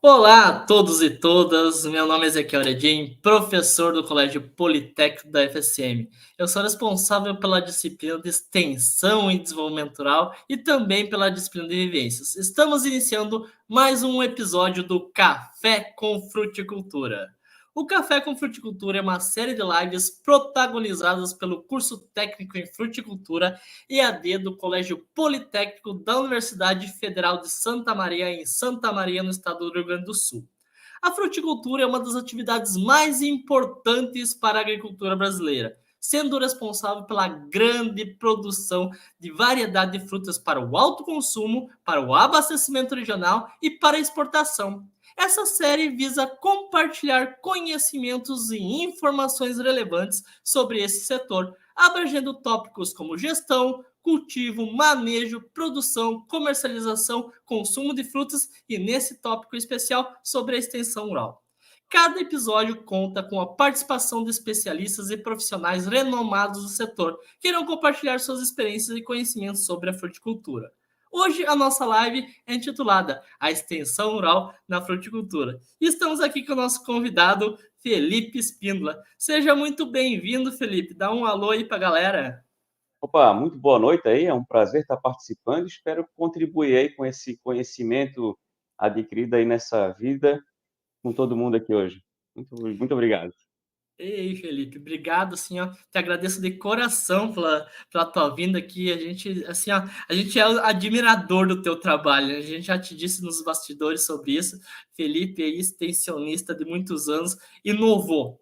Olá a todos e todas, meu nome é Ezequiel Eredim, professor do Colégio Politécnico da FSM. Eu sou responsável pela disciplina de Extensão e Desenvolvimento Rural e também pela disciplina de Vivências. Estamos iniciando mais um episódio do Café com Fruticultura. O Café com Fruticultura é uma série de lives protagonizadas pelo curso técnico em fruticultura EAD do Colégio Politécnico da Universidade Federal de Santa Maria, em Santa Maria, no estado do Rio Grande do Sul. A fruticultura é uma das atividades mais importantes para a agricultura brasileira, sendo responsável pela grande produção de variedade de frutas para o alto consumo, para o abastecimento regional e para a exportação. Essa série visa compartilhar conhecimentos e informações relevantes sobre esse setor, abrangendo tópicos como gestão, cultivo, manejo, produção, comercialização, consumo de frutas e, nesse tópico especial, sobre a extensão rural. Cada episódio conta com a participação de especialistas e profissionais renomados do setor, que irão compartilhar suas experiências e conhecimentos sobre a fruticultura. Hoje a nossa live é intitulada A Extensão Rural na Fruticultura. E estamos aqui com o nosso convidado, Felipe Espíndola. Seja muito bem-vindo, Felipe. Dá um alô aí para a galera. Opa, muito boa noite aí, é um prazer estar participando. Espero contribuir aí com esse conhecimento adquirido aí nessa vida com todo mundo aqui hoje. Muito obrigado. Ei, Felipe, obrigado, assim, ó, te agradeço de coração pela tua vinda aqui, a gente, assim, ó, a gente é admirador do teu trabalho, a gente já te disse nos bastidores sobre isso, Felipe é extensionista de muitos anos, inovou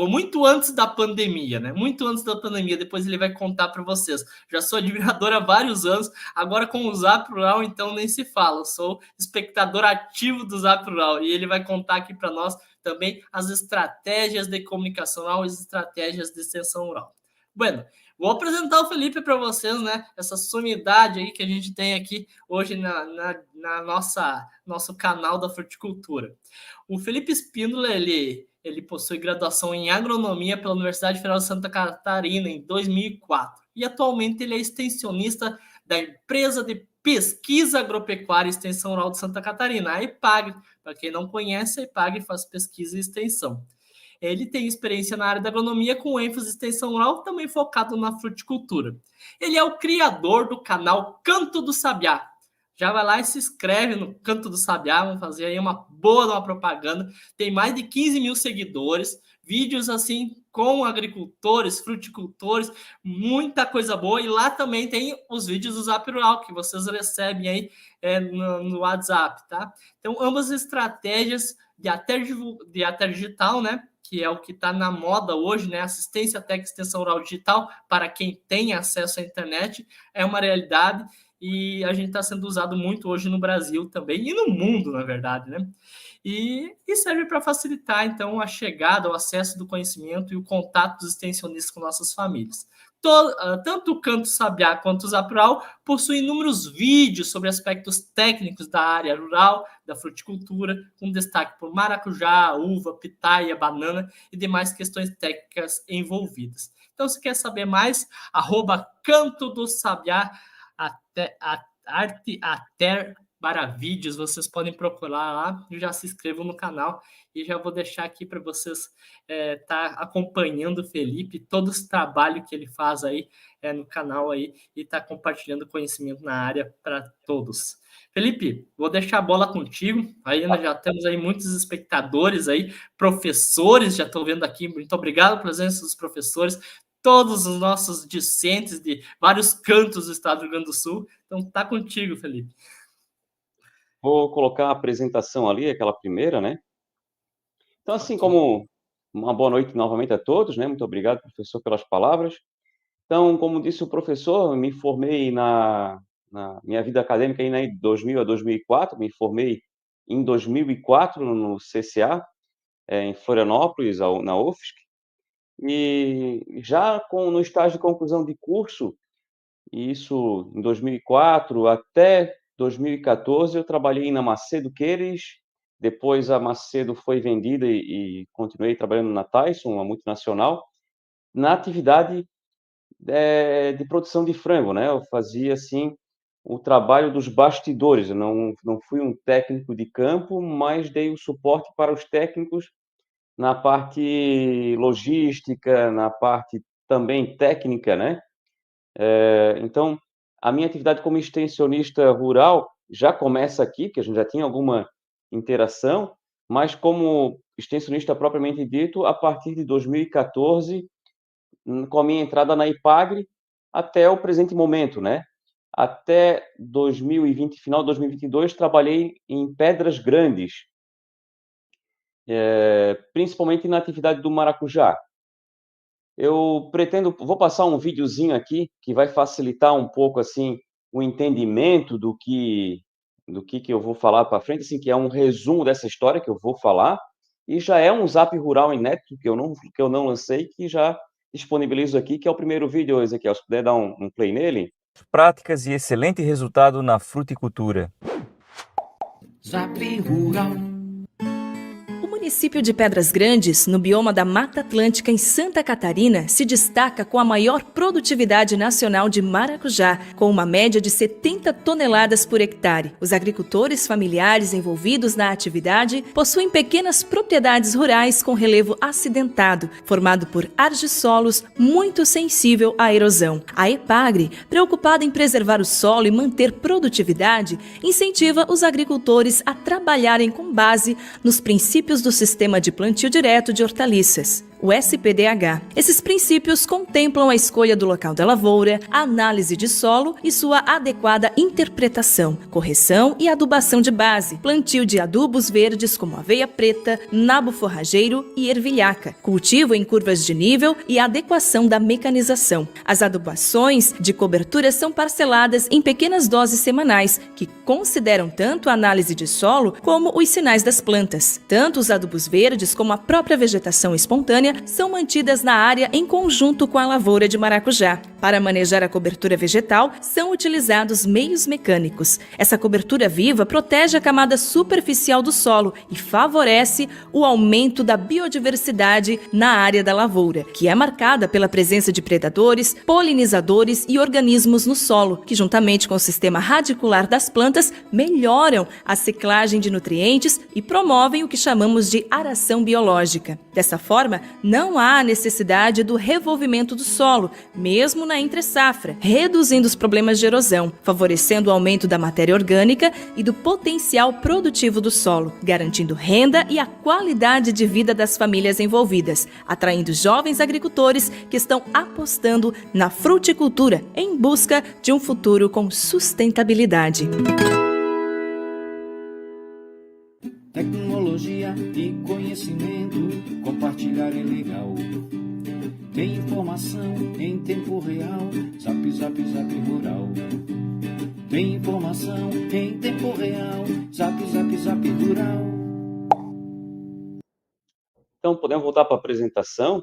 muito antes da pandemia, né, muito antes da pandemia, depois ele vai contar para vocês, já sou admirador há vários anos, agora com o Zap Rural, então nem se fala, eu sou espectador ativo do Zap Rural, e ele vai contar aqui para nós também as estratégias de comunicação oral e as estratégias de extensão oral. Bueno, vou apresentar o Felipe para vocês, né? Essa sumidade aí que a gente tem aqui hoje na nosso canal da fruticultura. O Felipe Espíndola, ele possui graduação em agronomia pela Universidade Federal de Santa Catarina em 2004 e atualmente ele é extensionista da empresa de pesquisa agropecuária e extensão rural de Santa Catarina, a EPAGRE. Para quem não conhece, a EPAGRE faz pesquisa e extensão. Ele tem experiência na área da agronomia com ênfase em extensão rural, também focado na fruticultura. Ele é o criador do canal Canto do Sabiá. Já vai lá e se inscreve no Canto do Sabiá, vamos fazer aí uma boa propaganda. Tem mais de 15 mil seguidores, vídeos assim com agricultores, fruticultores, muita coisa boa. E lá também tem os vídeos do Zap Rural que vocês recebem aí no WhatsApp, tá? Então, ambas estratégias de até digital, né? Que é o que está na moda hoje, né? Assistência técnica extensão rural digital para quem tem acesso à internet é uma realidade e a gente está sendo usado muito hoje no Brasil também e no mundo, na verdade, né? E serve para facilitar, então, a chegada, o acesso do conhecimento e o contato dos extensionistas com nossas famílias. Tanto o Canto Sabiá quanto o Zapral possuem inúmeros vídeos sobre aspectos técnicos da área rural, da fruticultura, com destaque por maracujá, uva, pitaia, banana e demais questões técnicas envolvidas. Então, se quer saber mais, @Canto do Sabiá, arte até para vídeos, vocês podem procurar lá, eu já se inscrevam no canal e já vou deixar aqui para vocês tá acompanhando o Felipe, todo esse trabalho que ele faz aí no canal aí e tá compartilhando conhecimento na área para todos. Felipe, vou deixar a bola contigo. Aí nós já temos aí muitos espectadores aí, professores, já estou vendo aqui. Muito obrigado pela presença dos professores, todos os nossos discentes de vários cantos do estado do Rio Grande do Sul. Então tá contigo, Felipe. Vou colocar a apresentação ali, aquela primeira, né? Então, assim Ok. como uma boa noite novamente a todos, né? Muito obrigado, professor, pelas palavras. Então, como disse o professor, eu me formei na minha vida acadêmica aí, né, em 2000 a 2004, me formei em 2004 no CCA, em Florianópolis, na UFSC, e já no estágio de conclusão de curso, e isso em 2004 até 2014, eu trabalhei na Macedo Queires, depois a Macedo foi vendida e continuei trabalhando na Tyson, uma multinacional, na atividade de produção de frango, né? Eu fazia, assim, o trabalho dos bastidores. Eu não fui um técnico de campo, mas dei o suporte para os técnicos na parte logística, na parte também técnica, né? Então, a minha atividade como extensionista rural já começa aqui, que a gente já tinha alguma interação, mas como extensionista propriamente dito, a partir de 2014, com a minha entrada na IPAGRE, até o presente momento, né? Até 2020, final de 2022, trabalhei em Pedras Grandes, principalmente na atividade do maracujá. Eu pretendo, vou passar um videozinho aqui que vai facilitar um pouco assim o entendimento do que eu vou falar para frente, assim, que é um resumo dessa história que eu vou falar, e já é um Zap Rural inédito que eu não lancei, que já disponibilizo aqui, que é o primeiro vídeo, Ezequiel, se puder dar um play nele. Práticas e excelente resultado na fruticultura. Zap Rural. O município de Pedras Grandes, no bioma da Mata Atlântica, em Santa Catarina, se destaca com a maior produtividade nacional de maracujá, com uma média de 70 toneladas por hectare. Os agricultores familiares envolvidos na atividade possuem pequenas propriedades rurais com relevo acidentado, formado por argissolos muito sensível à erosão. A EPAGRE, preocupada em preservar o solo e manter produtividade, incentiva os agricultores a trabalharem com base nos princípios do Sistema de Plantio Direto de Hortaliças, o SPDH. Esses princípios contemplam a escolha do local da lavoura, a análise de solo e sua adequada interpretação, correção e adubação de base, plantio de adubos verdes como aveia preta, nabo forrageiro e ervilhaca, cultivo em curvas de nível e adequação da mecanização. As adubações de cobertura são parceladas em pequenas doses semanais, que consideram tanto a análise de solo como os sinais das plantas. Tanto os adubos verdes como a própria vegetação espontânea são mantidas na área em conjunto com a lavoura de maracujá. Para manejar a cobertura vegetal, são utilizados meios mecânicos. Essa cobertura viva protege a camada superficial do solo e favorece o aumento da biodiversidade na área da lavoura, que é marcada pela presença de predadores, polinizadores e organismos no solo, que juntamente com o sistema radicular das plantas melhoram a ciclagem de nutrientes e promovem o que chamamos de aração biológica. Dessa forma, não há necessidade do revolvimento do solo, mesmo na entre-safra, reduzindo os problemas de erosão, favorecendo o aumento da matéria orgânica e do potencial produtivo do solo, garantindo renda e a qualidade de vida das famílias envolvidas, atraindo jovens agricultores que estão apostando na fruticultura em busca de um futuro com sustentabilidade. Tecnologia e conhecimento, compartilhar é legal. Tem informação em tempo real, Zap, Zap, Zap Rural. Tem informação em tempo real, Zap, Zap, Zap Rural. Então, podemos voltar para a apresentação.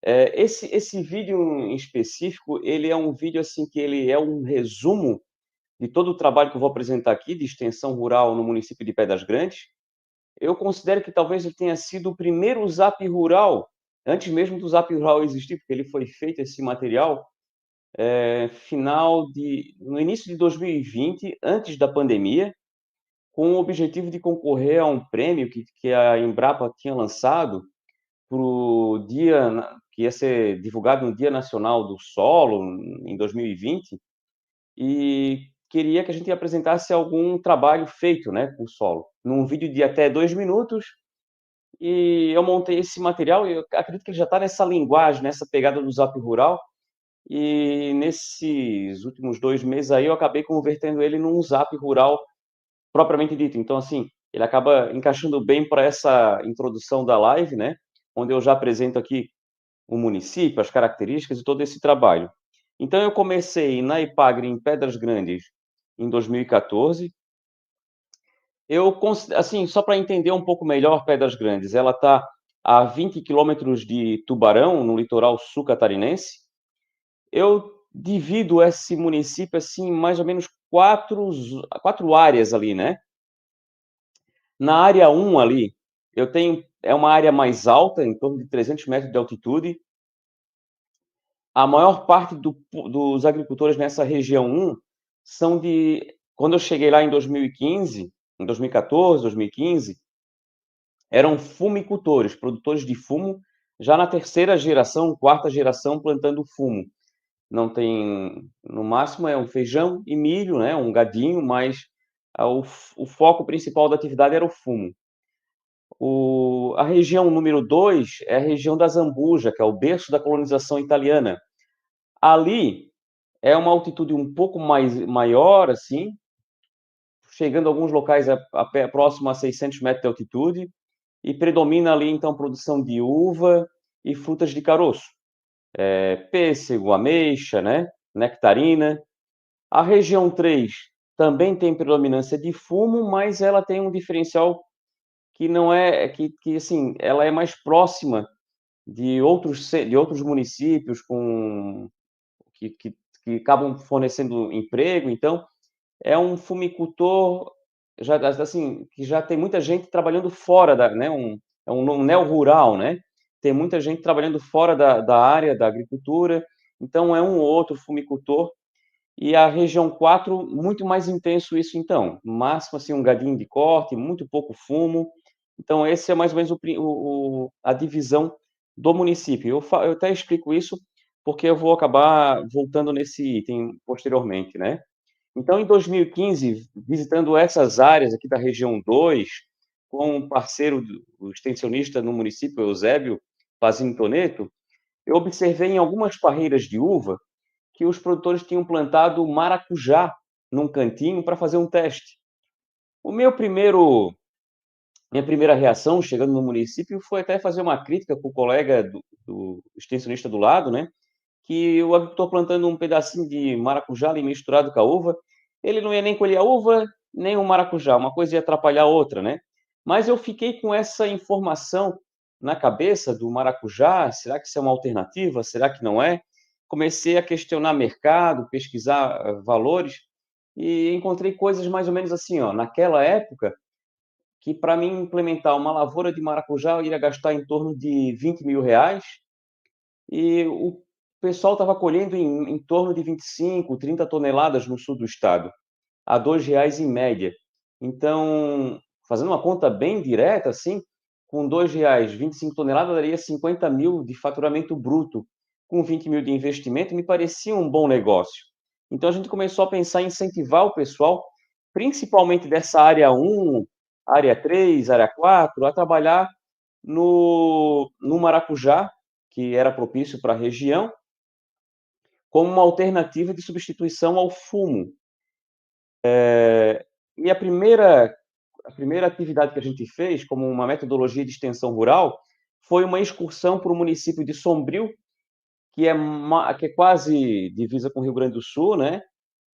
Esse vídeo em específico, ele é um vídeo assim que ele é um resumo de todo o trabalho que eu vou apresentar aqui de extensão rural no município de Pedras Grandes. Eu considero que talvez ele tenha sido o primeiro Zap Rural, antes mesmo do Zap Rural existir, porque ele foi feito, esse material, no início de 2020, antes da pandemia, com o objetivo de concorrer a um prêmio que a Embrapa tinha lançado para o dia, que ia ser divulgado no Dia Nacional do Solo, em 2020, e queria que a gente apresentasse algum trabalho feito, né, com o solo, num vídeo de até 2 minutos, e eu montei esse material, e eu acredito que ele já está nessa linguagem, nessa pegada do Zap Rural, e nesses últimos 2 meses aí eu acabei convertendo ele num Zap Rural propriamente dito. Então, assim, ele acaba encaixando bem para essa introdução da live, né, onde eu já apresento aqui o município, as características e todo esse trabalho. Então, eu comecei na IPAGRE em Pedras Grandes em 2014. Assim, só para entender um pouco melhor, Pedras Grandes, ela está a 20 quilômetros de Tubarão, no litoral sul catarinense. Eu divido esse município assim, em mais ou menos quatro áreas ali, né? Na área 1 ali, é uma área mais alta, em torno de 300 metros de altitude. A maior parte dos agricultores nessa região 1 são de... Quando eu cheguei lá em 2015, em 2014, 2015, eram fumicultores, produtores de fumo, já na terceira geração, quarta geração, plantando fumo. Não tem... No máximo é um feijão e milho, né? Um gadinho, mas o foco principal da atividade era o fumo. A região número 2 é a região da Zambuja, que é o berço da colonização italiana. Ali é uma altitude um pouco maior, assim, chegando a alguns locais próximo a 600 metros de altitude, e predomina ali, então, produção de uva e frutas de caroço. Pêssego, ameixa, né? Nectarina. A região 3 também tem predominância de fumo, mas ela tem um diferencial que não é... que assim, ela é mais próxima de outros municípios que acabam fornecendo emprego. Então, é um fumicultor já, assim, que já tem muita gente trabalhando fora da, né? É um neo-rural, né? Tem muita gente trabalhando fora da área da agricultura. Então, é um ou outro fumicultor. E a região 4, muito mais intenso isso, então. No máximo, assim, um gadinho de corte, muito pouco fumo. Então, esse é mais ou menos a divisão do município. Eu até explico isso porque eu vou acabar voltando nesse item posteriormente, né? Então, em 2015, visitando essas áreas aqui da região 2, com um parceiro, o extensionista no município, Eusébio Pazini Toneto, eu observei em algumas parreiras de uva que os produtores tinham plantado maracujá num cantinho para fazer um teste. Minha primeira reação, chegando no município, foi até fazer uma crítica para o colega do extensionista do lado, né? Que o agricultor plantando um pedacinho de maracujá ali misturado com a uva, ele não ia nem colher a uva, nem o maracujá, uma coisa ia atrapalhar a outra, né? Mas eu fiquei com essa informação na cabeça do maracujá, será que isso é uma alternativa? Será que não é? Comecei a questionar mercado, pesquisar valores, e encontrei coisas mais ou menos assim, ó, naquela época, que para mim implementar uma lavoura de maracujá eu iria gastar em torno de R$ 20.000, e o pessoal estava colhendo em torno de 25, 30 toneladas no sul do estado, a R$ 2 em média. Então, fazendo uma conta bem direta, assim, com R$ 2, 25 toneladas daria 50 mil de faturamento bruto. Com 20 mil de investimento, me parecia um bom negócio. Então, a gente começou a pensar em incentivar o pessoal, principalmente dessa área 1, área 3, área 4, a trabalhar no maracujá, que era propício para a região, como uma alternativa de substituição ao fumo. E a primeira atividade que a gente fez, como uma metodologia de extensão rural, foi uma excursão para o município de Sombrio, que é quase divisa com o Rio Grande do Sul, né?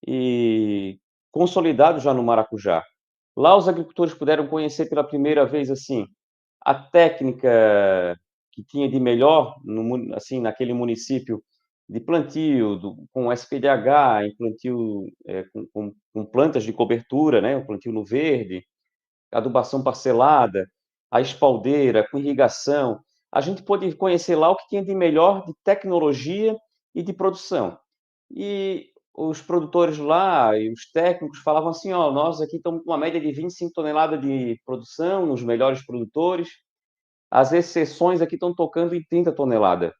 E consolidado já no maracujá. Lá os agricultores puderam conhecer pela primeira vez, assim, a técnica que tinha de melhor assim, naquele município, de plantio com SPDH, em plantio com plantas de cobertura, né? O plantio no verde, adubação parcelada, a espaldeira, com irrigação. A gente pôde conhecer lá o que tinha de melhor de tecnologia e de produção. E os produtores lá e os técnicos falavam assim, ó, nós aqui estamos com uma média de 25 toneladas de produção, nos melhores produtores. As exceções aqui estão tocando em 30 toneladas.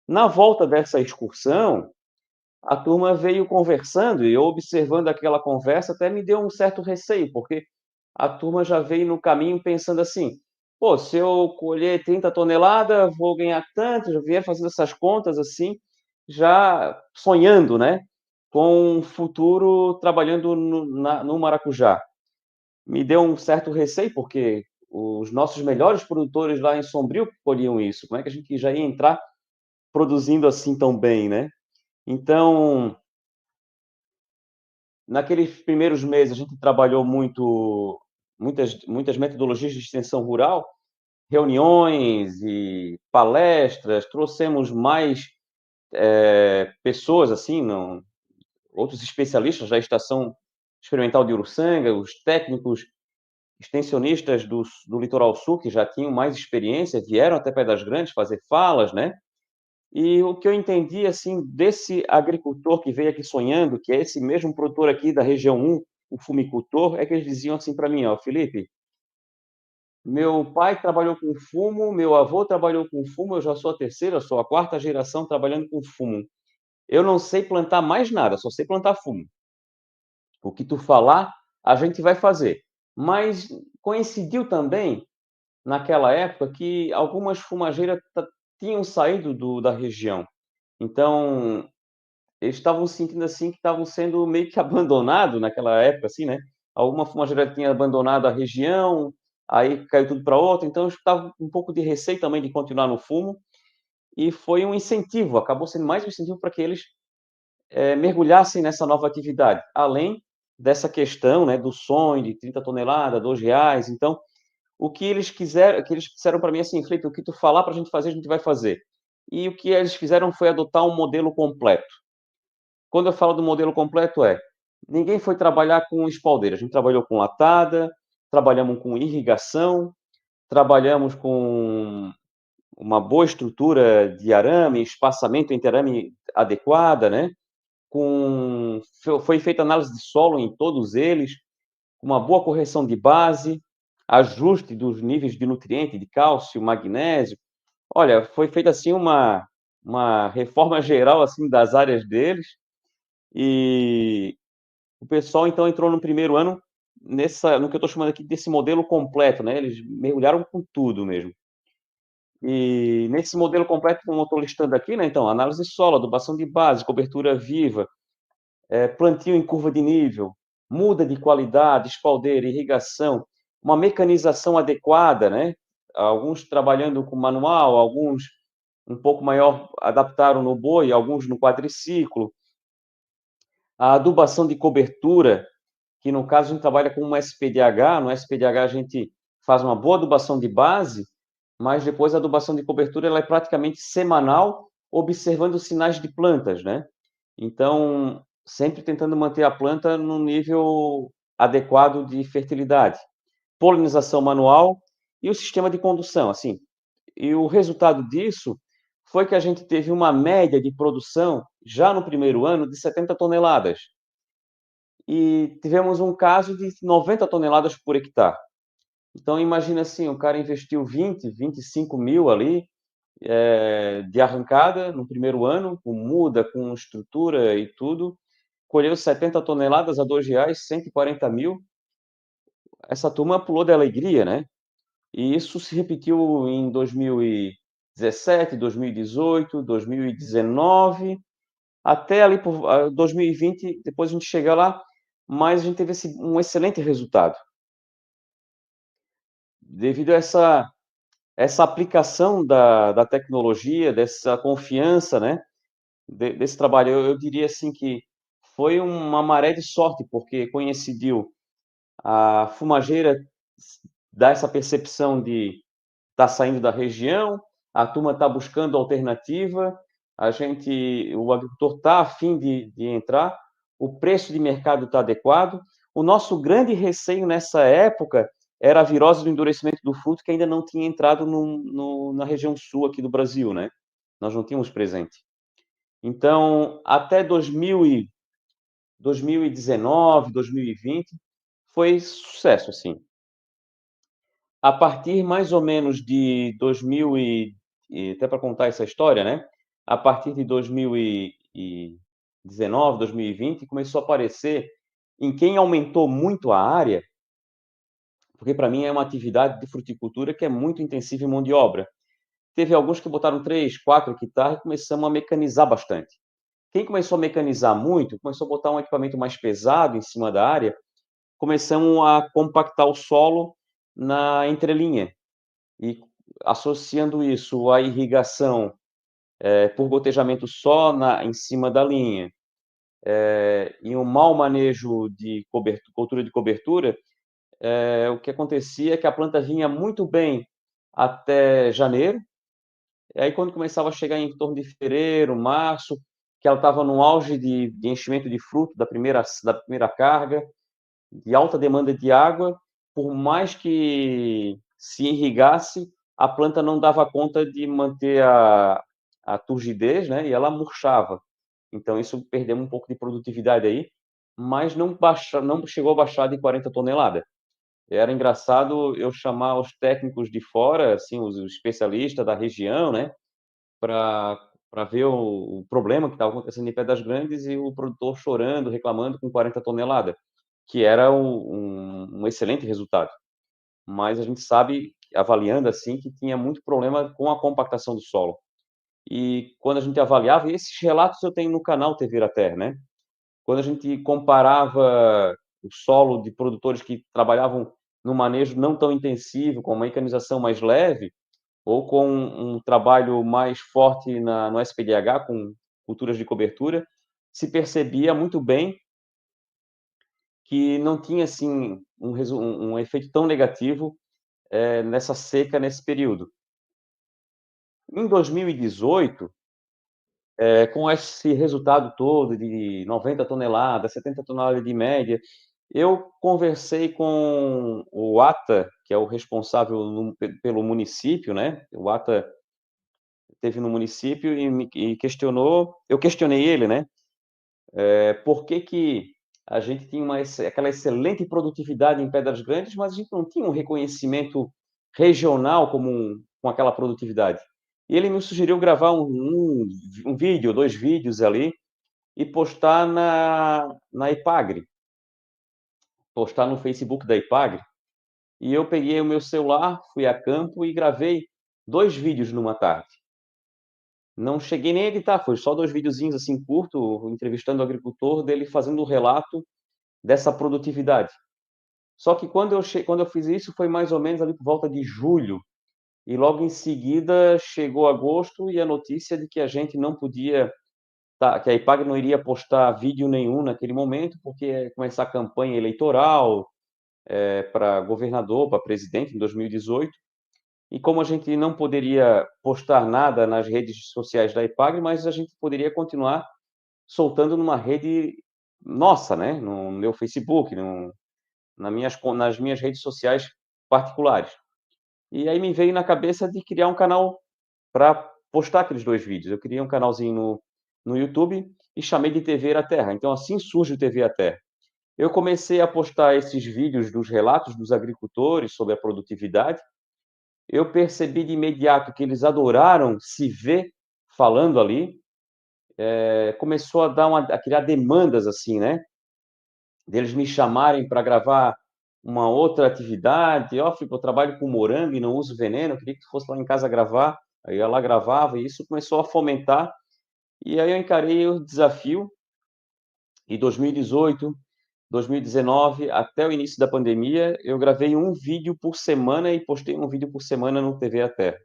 Na volta dessa excursão, a turma veio conversando e eu observando aquela conversa até me deu um certo receio, porque a turma já veio no caminho pensando assim, pô, se eu colher 30 toneladas, vou ganhar tanto, já vieram fazendo essas contas assim, já sonhando, né, com um futuro trabalhando no maracujá. Me deu um certo receio, porque os nossos melhores produtores lá em Sombrio colhiam isso. Como é que a gente já ia entrar produzindo assim tão bem, né? Então, naqueles primeiros meses, a gente trabalhou muitas metodologias de extensão rural, reuniões e palestras, trouxemos mais pessoas, assim, outros especialistas da Estação Experimental de Uruçanga, os técnicos extensionistas do Litoral Sul, que já tinham mais experiência, vieram até Pedras Grandes fazer falas, né? E o que eu entendi, assim, desse agricultor que veio aqui sonhando, que é esse mesmo produtor aqui da região 1, o fumicultor, é que eles diziam assim para mim: ó, Felipe, meu pai trabalhou com fumo, meu avô trabalhou com fumo, eu já sou a terceira, sou a quarta geração trabalhando com fumo. Eu não sei plantar mais nada, só sei plantar fumo. O que tu falar, a gente vai fazer. Mas coincidiu também, naquela época, que algumas fumageiras tinham saído da região. Então, eles estavam sentindo assim que estavam sendo meio que abandonados naquela época, assim, né? Alguma fumageira tinha abandonado a região, aí caiu tudo para outra, então eu estava com um pouco de receio também de continuar no fumo, e foi um incentivo, acabou sendo mais um incentivo para que eles mergulhassem nessa nova atividade, além dessa questão, né, do sonho de 30 toneladas, R$ 2. Então, o que eles quiseram, que eles disseram para mim assim, Felipe, o que tu falar para a gente fazer, a gente vai fazer. E o que eles fizeram foi adotar um modelo completo. Quando eu falo do modelo completo ninguém foi trabalhar com espaldeira, a gente trabalhou com latada, trabalhamos com irrigação, trabalhamos com uma boa estrutura de arame, espaçamento entre arame adequada, né? Foi feita análise de solo em todos eles, uma boa correção de base, ajuste dos níveis de nutriente, de cálcio, magnésio. Olha, foi feita assim uma reforma geral assim das áreas deles e o pessoal então entrou no primeiro ano no que eu estou chamando aqui desse modelo completo, né? Eles mergulharam com tudo mesmo. E nesse modelo completo, como eu estou listando aqui, né? Então, análise de solo, adubação de base, cobertura viva, plantio em curva de nível, muda de qualidade, espaldeira, irrigação, uma mecanização adequada, né? Alguns trabalhando com manual, alguns um pouco maior adaptaram no boi, alguns no quadriciclo. A adubação de cobertura, que no caso a gente trabalha com uma SPDH, no SPDH a gente faz uma boa adubação de base, mas depois a adubação de cobertura ela é praticamente semanal, observando os sinais de plantas, né? Então, sempre tentando manter a planta no nível adequado de fertilidade. Polinização manual e o sistema de condução, assim. E o resultado disso foi que a gente teve uma média de produção, já no primeiro ano, de 70 toneladas. E tivemos um caso de 90 toneladas por hectare. Então, imagina assim, o cara investiu 25 mil ali, de arrancada no primeiro ano, com muda, com estrutura e tudo, colheu 70 toneladas a R$ 2, 140 mil. Essa turma pulou de alegria, né? E isso se repetiu em 2017, 2018, 2019, até ali por 2020, depois a gente chega lá, mas a gente teve um excelente resultado. Devido a essa aplicação da tecnologia, dessa confiança, né, desse trabalho, eu diria assim que foi uma maré de sorte, porque coincidiu a fumageira dar essa percepção de estar saindo da região, a turma está buscando alternativa, o agricultor está a fim de entrar, o preço de mercado está adequado. O nosso grande receio nessa época era a virose do endurecimento do fruto, que ainda não tinha entrado na região sul aqui do Brasil, né? Nós não tínhamos presente. Então, até 2019, 2020, foi sucesso, assim. A partir mais ou menos de 2000 até para contar essa história, né? A partir de 2019, 2020, começou a aparecer em quem aumentou muito a área, porque para mim é uma atividade de fruticultura que é muito intensiva em mão de obra. Teve alguns que botaram 3, 4 hectares e começamos a mecanizar bastante. Quem começou a mecanizar muito, começou a botar um equipamento mais pesado em cima da área, começamos a compactar o solo na entrelinha. E associando isso à irrigação por gotejamento só em cima da linha, e um mau manejo de cultura de cobertura, o que acontecia é que a planta vinha muito bem até janeiro, e aí quando começava a chegar em torno de fevereiro, março, que ela estava no auge de enchimento de fruto da primeira carga, de alta demanda de água, por mais que se irrigasse, a planta não dava conta de manter a turgidez, né, e ela murchava. Então isso perdemos um pouco de produtividade aí, mas não chegou a baixar de 40 toneladas. Era engraçado eu chamar os técnicos de fora, assim, os especialistas da região, né, para ver o problema que estava acontecendo em Pedras Grandes e o produtor chorando, reclamando com 40 toneladas, que era um excelente resultado. Mas a gente sabe, avaliando assim, que tinha muito problema com a compactação do solo. E quando a gente avaliava, e esses relatos eu tenho no canal TV Terra, né? Quando a gente comparava o solo de produtores que trabalhavam no manejo não tão intensivo, com uma mecanização mais leve, ou com um trabalho mais forte no SPDH, com culturas de cobertura, se percebia muito bem que não tinha assim um efeito tão negativo nessa seca nesse período. Em 2018, com esse resultado todo de 90 toneladas, 70 toneladas de média, eu conversei com o ATA, que é o responsável pelo município, né? O ATA esteve no município e questionou, eu questionei ele, né? Por que que a gente tinha aquela excelente produtividade em Pedras Grandes, mas a gente não tinha um reconhecimento regional com aquela produtividade. E ele me sugeriu gravar um vídeo, 2 vídeos ali, e postar na Ipagre, postar no Facebook da Ipagre. E eu peguei o meu celular, fui a campo e gravei 2 vídeos numa tarde. Não cheguei nem a editar, foi só 2 videozinhos assim curto, entrevistando o agricultor, dele fazendo o relato dessa produtividade. Só que quando eu fiz isso foi mais ou menos ali por volta de julho, e logo em seguida chegou agosto e a notícia de que a gente não podia, que a Ipagre não iria postar vídeo nenhum naquele momento, porque ia começar a campanha eleitoral para governador, para presidente em 2018. E como a gente não poderia postar nada nas redes sociais da Ipagre, mas a gente poderia continuar soltando numa rede nossa, né? No meu Facebook, nas minhas redes sociais particulares. E aí me veio na cabeça de criar um canal para postar aqueles 2 vídeos. Eu criei um canalzinho no YouTube e chamei de TV a Terra. Então assim surge o TV a Terra. Eu comecei a postar esses vídeos dos relatos dos agricultores sobre a produtividade. Eu percebi de imediato que eles adoraram se ver falando ali. Começou a criar demandas assim, né? Deles me chamarem para gravar uma outra atividade. Ó, Filipe, eu trabalho com morango e não uso veneno, eu queria que tu fosse lá em casa gravar. Aí eu ia lá, gravava, e isso começou a fomentar. E aí eu encarei o desafio, em 2018, 2019, até o início da pandemia, eu gravei um vídeo por semana e postei um vídeo por semana no TV a Terra.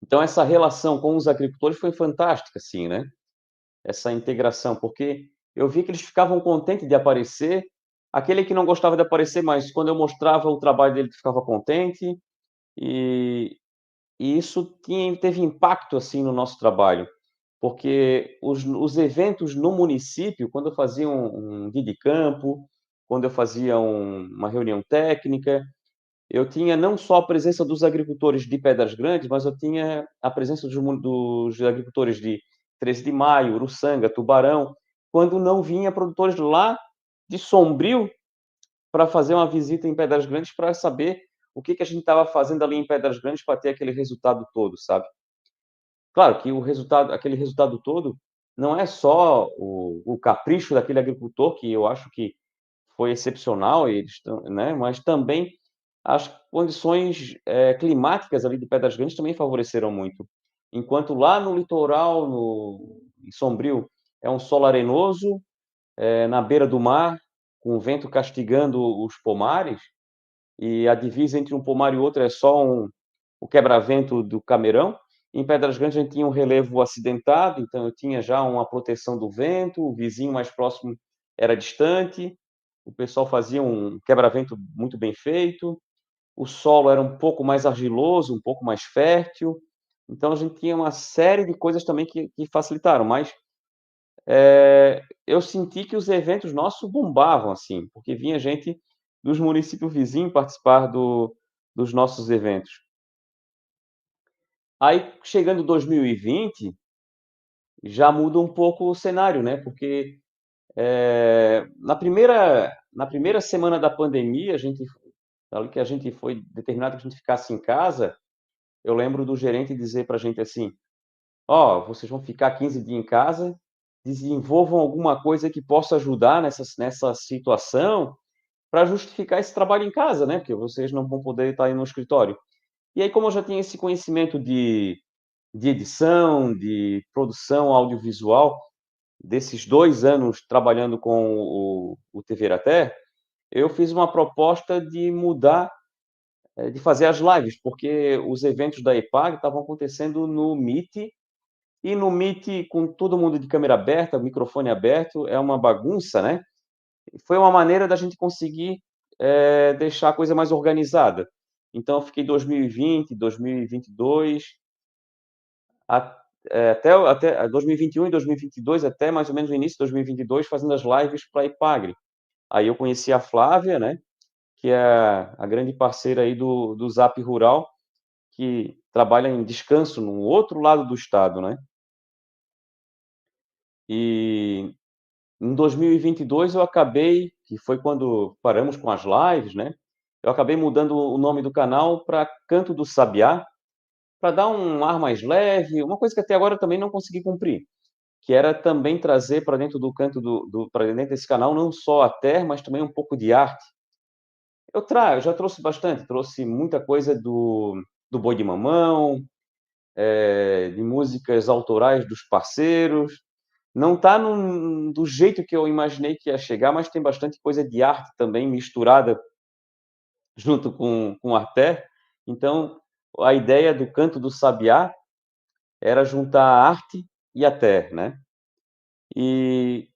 Então essa relação com os agricultores foi fantástica, assim, né? Essa integração, porque eu vi que eles ficavam contentes de aparecer, aquele que não gostava de aparecer, mas quando eu mostrava o trabalho dele, ficava contente, e isso teve impacto, assim, no nosso trabalho, porque os eventos no município, quando eu fazia um dia de campo, quando eu fazia uma reunião técnica, eu tinha não só a presença dos agricultores de Pedras Grandes, mas eu tinha a presença dos agricultores de 13 de Maio, Uruçanga, Tubarão, quando não vinha produtores lá de Sombrio para fazer uma visita em Pedras Grandes para saber o que a gente estava fazendo ali em Pedras Grandes para ter aquele resultado todo, sabe? Claro que aquele resultado todo não é só o capricho daquele agricultor, que eu acho que foi excepcional, né? Mas também as condições climáticas ali de Pedras Grandes também favoreceram muito. Enquanto lá no litoral, em Sombrio, é um solo arenoso, na beira do mar, com o vento castigando os pomares, e a divisa entre um pomar e outro é só o quebra-vento do Camerão. Em Pedras Grandes a gente tinha um relevo acidentado, então eu tinha já uma proteção do vento, o vizinho mais próximo era distante, o pessoal fazia um quebra-vento muito bem feito, o solo era um pouco mais argiloso, um pouco mais fértil, então a gente tinha uma série de coisas também que facilitaram, mas eu senti que os eventos nossos bombavam, assim, porque vinha gente dos municípios vizinhos participar dos nossos eventos. Aí, chegando 2020, já muda um pouco o cenário, né? Porque na primeira semana da pandemia, ali que a gente foi determinado que a gente ficasse em casa, eu lembro do gerente dizer para a gente assim: ó, vocês vão ficar 15 dias em casa, desenvolvam alguma coisa que possa ajudar nessa situação para justificar esse trabalho em casa, né? Porque vocês não vão poder estar aí no escritório. E aí, como eu já tinha esse conhecimento de edição, de produção audiovisual, desses 2 anos trabalhando com o TV Até, eu fiz uma proposta de mudar, de fazer as lives, porque os eventos da EPAG estavam acontecendo no Meet, e no Meet, com todo mundo de câmera aberta, microfone aberto, é uma bagunça, né? Foi uma maneira da gente conseguir deixar a coisa mais organizada. Então, eu fiquei 2020, 2022, até 2021 e 2022, até mais ou menos o início de 2022, fazendo as lives para a Ipagre. Aí eu conheci a Flávia, né, que é a grande parceira aí do Zap Rural, que trabalha em descanso no outro lado do estado, né? E em 2022 eu acabei, que foi quando paramos com as lives, né? Eu acabei mudando o nome do canal para Canto do Sabiá, para dar um ar mais leve, uma coisa que até agora eu também não consegui cumprir, que era também trazer para dentro do canto para dentro desse canal não só a terra, mas também um pouco de arte. Eu já trouxe bastante, trouxe muita coisa do Boi de Mamão, de músicas autorais dos parceiros. Não está do jeito que eu imaginei que ia chegar, mas tem bastante coisa de arte também misturada junto com a terra. Então, a ideia do Canto do Sabiá era juntar a arte e a terra, né? E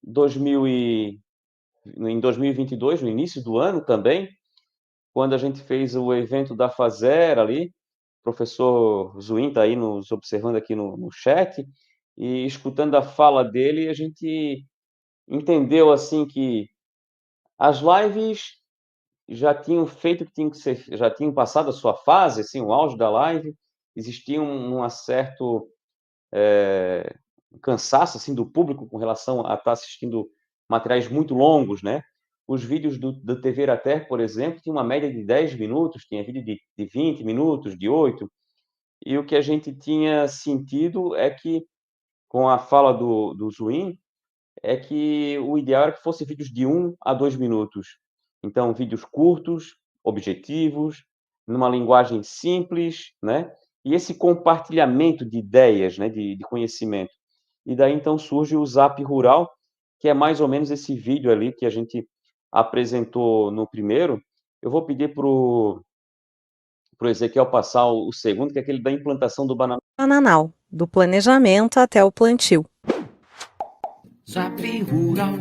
em 2022, no início do ano também, quando a gente fez o evento da Fazer ali, o professor Zuin está aí nos observando aqui no chat, e escutando a fala dele, a gente entendeu assim que as lives já tinham feito o que tinha que ser, já tinham passado a sua fase, assim, o auge da live, existia um certo cansaço assim do público com relação a estar assistindo materiais muito longos, né? Os vídeos do TV Até, por exemplo, tinha uma média de 10 minutos, tinha vídeo de 20 minutos, de 8, e o que a gente tinha sentido é que, com a fala do Zuin, é que o ideal era que fosse vídeos de 1 a 2 minutos. Então, vídeos curtos, objetivos, numa linguagem simples, né? E esse compartilhamento de ideias, né? De conhecimento. E daí, então, surge o Zap Rural, que é mais ou menos esse vídeo ali que a gente apresentou no primeiro. Eu vou pedir para o Ezequiel passar o segundo, que é aquele da implantação do bananal, do planejamento até o plantio. Zap Rural.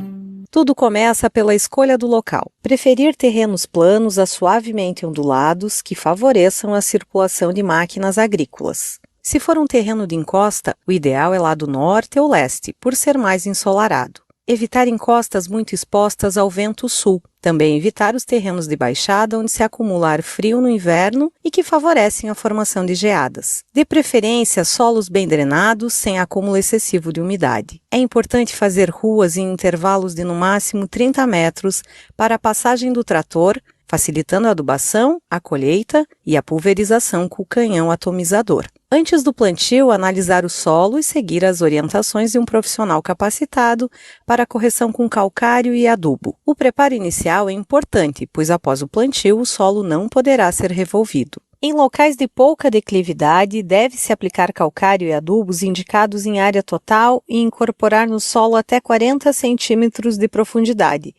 Tudo começa pela escolha do local. Preferir terrenos planos a suavemente ondulados que favoreçam a circulação de máquinas agrícolas. Se for um terreno de encosta, o ideal é lado norte ou leste, por ser mais ensolarado. Evitar encostas muito expostas ao vento sul. Também evitar os terrenos de baixada onde se acumula ar frio no inverno e que favorecem a formação de geadas. De preferência, solos bem drenados, sem acúmulo excessivo de umidade. É importante fazer ruas em intervalos de no máximo 30 metros para a passagem do trator, facilitando a adubação, a colheita e a pulverização com o canhão atomizador. Antes do plantio, analisar o solo e seguir as orientações de um profissional capacitado para a correção com calcário e adubo. O preparo inicial é importante, pois após o plantio o solo não poderá ser revolvido. Em locais de pouca declividade, deve-se aplicar calcário e adubos indicados em área total e incorporar no solo até 40 centímetros de profundidade,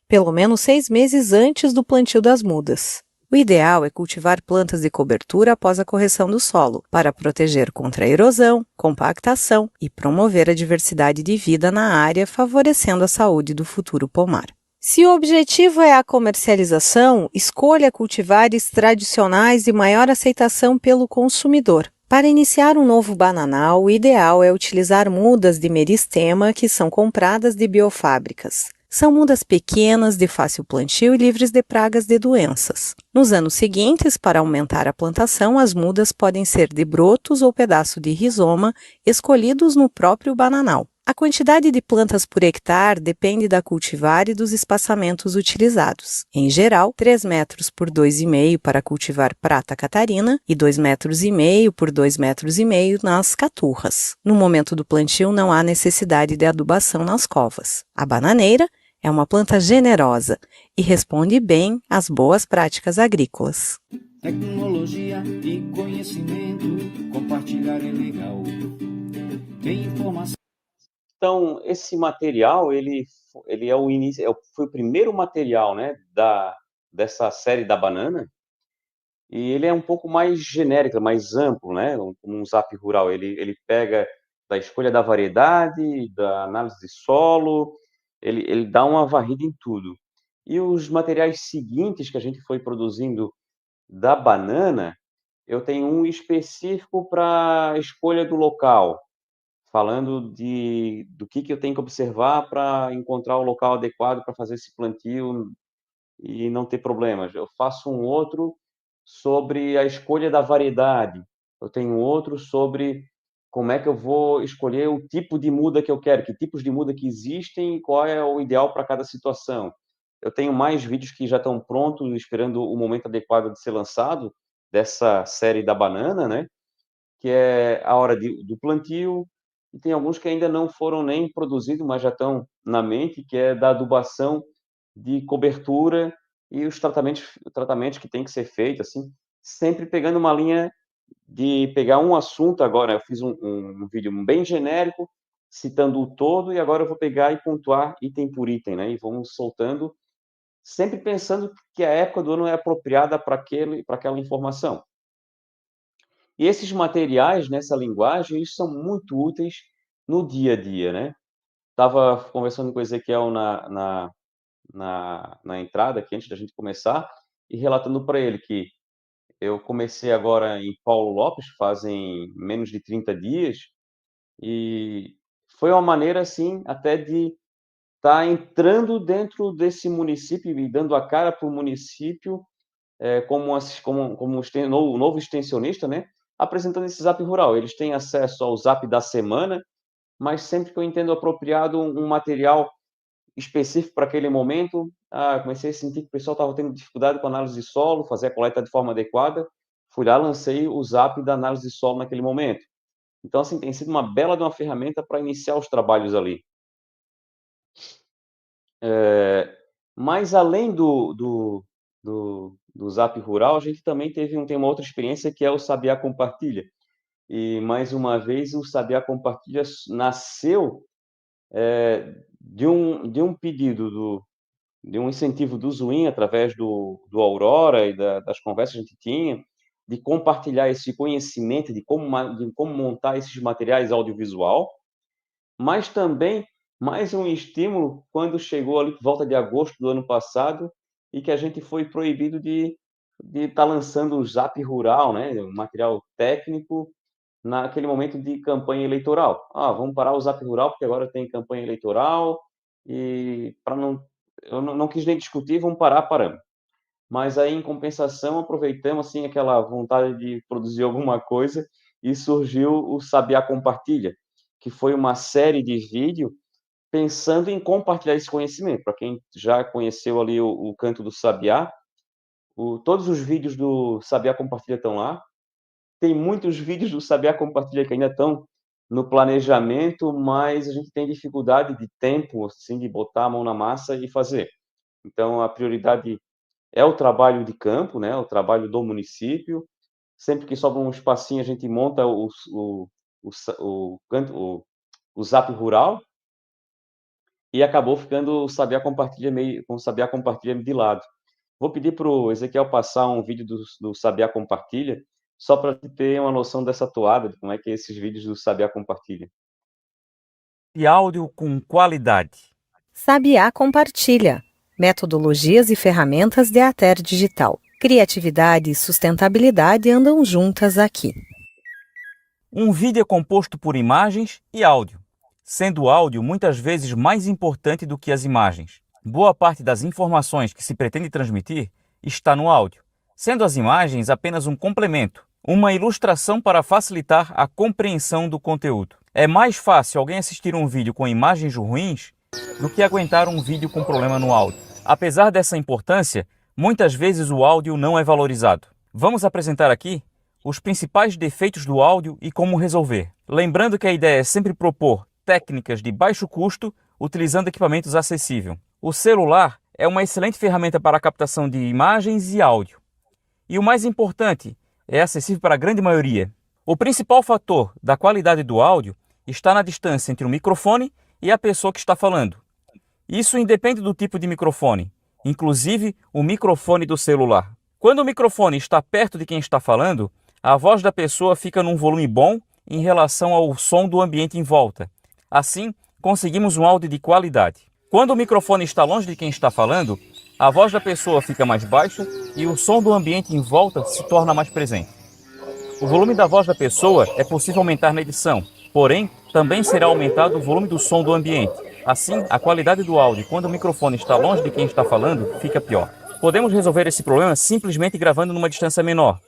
pelo menos 6 meses antes do plantio das mudas. O ideal é cultivar plantas de cobertura após a correção do solo, para proteger contra a erosão, compactação e promover a diversidade de vida na área, favorecendo a saúde do futuro pomar. Se o objetivo é a comercialização, escolha cultivares tradicionais de maior aceitação pelo consumidor. Para iniciar um novo bananal, o ideal é utilizar mudas de meristema que são compradas de biofábricas. São mudas pequenas, de fácil plantio e livres de pragas de doenças. Nos anos seguintes, para aumentar a plantação, as mudas podem ser de brotos ou pedaço de rizoma escolhidos no próprio bananal. A quantidade de plantas por hectare depende da cultivar e dos espaçamentos utilizados. Em geral, 3 metros por 2,5 para cultivar prata catarina e 2,5 metros por 2,5 metros nas caturras. No momento do plantio, não há necessidade de adubação nas covas. A bananeira é uma planta generosa e responde bem às boas práticas agrícolas. Tecnologia e conhecimento, compartilhar é legal. Tem informação. Então, esse material, ele é o início, foi o primeiro material, né, dessa série da banana, e ele é um pouco mais genérico, mais amplo, né, como um Zap Rural. Ele pega da escolha da variedade, da análise de solo, ele dá uma varrida em tudo. E os materiais seguintes que a gente foi produzindo da banana, eu tenho um específico para a escolha do local, falando do que eu tenho que observar para encontrar o local adequado para fazer esse plantio e não ter problemas. Eu faço um outro sobre a escolha da variedade. Eu tenho outro sobre como é que eu vou escolher o tipo de muda que eu quero, que tipos de muda que existem e qual é o ideal para cada situação. Eu tenho mais vídeos que já estão prontos, esperando o momento adequado de ser lançado, dessa série da banana, né? Que é a hora do plantio, e tem alguns que ainda não foram nem produzidos, mas já estão na mente, que é da adubação, de cobertura e os tratamentos que tem que ser feito, assim, sempre pegando uma linha de pegar um assunto. Agora eu fiz um vídeo bem genérico, citando o todo, e agora eu vou pegar e pontuar item por item, né? E vamos soltando, sempre pensando que a época do ano é apropriada para aquela informação. E esses materiais, nessa linguagem, eles são muito úteis no dia a dia, né? Estava conversando com o Ezequiel na entrada, aqui, antes da gente começar, e relatando para ele que eu comecei agora em Paulo Lopes, fazem menos de 30 dias, e foi uma maneira, assim, até de estar entrando dentro desse município e dando a cara para o município, como o novo extensionista, né, apresentando esse Zap Rural. Eles têm acesso ao Zap da semana, mas sempre que eu entendo apropriado um material específico para aquele momento, comecei a sentir que o pessoal estava tendo dificuldade com a análise de solo, fazer a coleta de forma adequada, fui lá, lancei o Zap da análise de solo naquele momento. Então, assim, tem sido uma bela de uma ferramenta para iniciar os trabalhos ali. Mas além do Zap Rural, a gente também tem uma outra experiência, que é o Sabiá Compartilha. E, mais uma vez, o Sabiá Compartilha nasceu de um pedido, de um incentivo do Zuin, através do Aurora e das conversas que a gente tinha, de compartilhar esse conhecimento de como montar esses materiais audiovisual, mas também mais um estímulo quando chegou ali por volta de agosto do ano passado, e que a gente foi proibido de estar lançando o Zap Rural, né, um material técnico, naquele momento de campanha eleitoral. Vamos parar o Zap Rural porque agora tem campanha eleitoral, e eu não quis nem discutir, vamos parar, paramos. Mas aí, em compensação, aproveitamos, assim, aquela vontade de produzir alguma coisa, e surgiu o Sabiá Compartilha, que foi uma série de vídeo pensando em compartilhar esse conhecimento. Para quem já conheceu ali o Canto do Sabiá, todos os vídeos do Sabiá Compartilha estão lá. Tem muitos vídeos do Sabiá Compartilha que ainda estão no planejamento, mas a gente tem dificuldade de tempo, assim, de botar a mão na massa e fazer. Então, a prioridade é o trabalho de campo, né, o trabalho do município. Sempre que sobra um espacinho, a gente monta o Zap Rural, e acabou ficando o Sabiá Compartilha com o Sabiá Compartilha de lado. Vou pedir para o Ezequiel passar um vídeo do Sabiá Compartilha, só para ter uma noção dessa toada, de como é que é esses vídeos do Sabiá Compartilha. E áudio com qualidade. Sabiá Compartilha. Metodologias e ferramentas de Ater Digital. Criatividade e sustentabilidade andam juntas aqui. Um vídeo é composto por imagens e áudio, sendo o áudio muitas vezes mais importante do que as imagens. Boa parte das informações que se pretende transmitir está no áudio, sendo as imagens apenas um complemento, uma ilustração para facilitar a compreensão do conteúdo. É mais fácil alguém assistir um vídeo com imagens ruins do que aguentar um vídeo com problema no áudio. Apesar dessa importância, muitas vezes o áudio não é valorizado. Vamos apresentar aqui os principais defeitos do áudio e como resolver. Lembrando que a ideia é sempre propor técnicas de baixo custo utilizando equipamentos acessíveis. O celular é uma excelente ferramenta para a captação de imagens e áudio. E o mais importante, é acessível para a grande maioria. O principal fator da qualidade do áudio está na distância entre o microfone e a pessoa que está falando. Isso independe do tipo de microfone, inclusive o microfone do celular. Quando o microfone está perto de quem está falando, a voz da pessoa fica num volume bom em relação ao som do ambiente em volta. Assim, conseguimos um áudio de qualidade. Quando o microfone está longe de quem está falando, a voz da pessoa fica mais baixa e o som do ambiente em volta se torna mais presente. O volume da voz da pessoa é possível aumentar na edição, porém, também será aumentado o volume do som do ambiente. Assim, a qualidade do áudio, quando o microfone está longe de quem está falando, fica pior. Podemos resolver esse problema simplesmente gravando numa distância menor.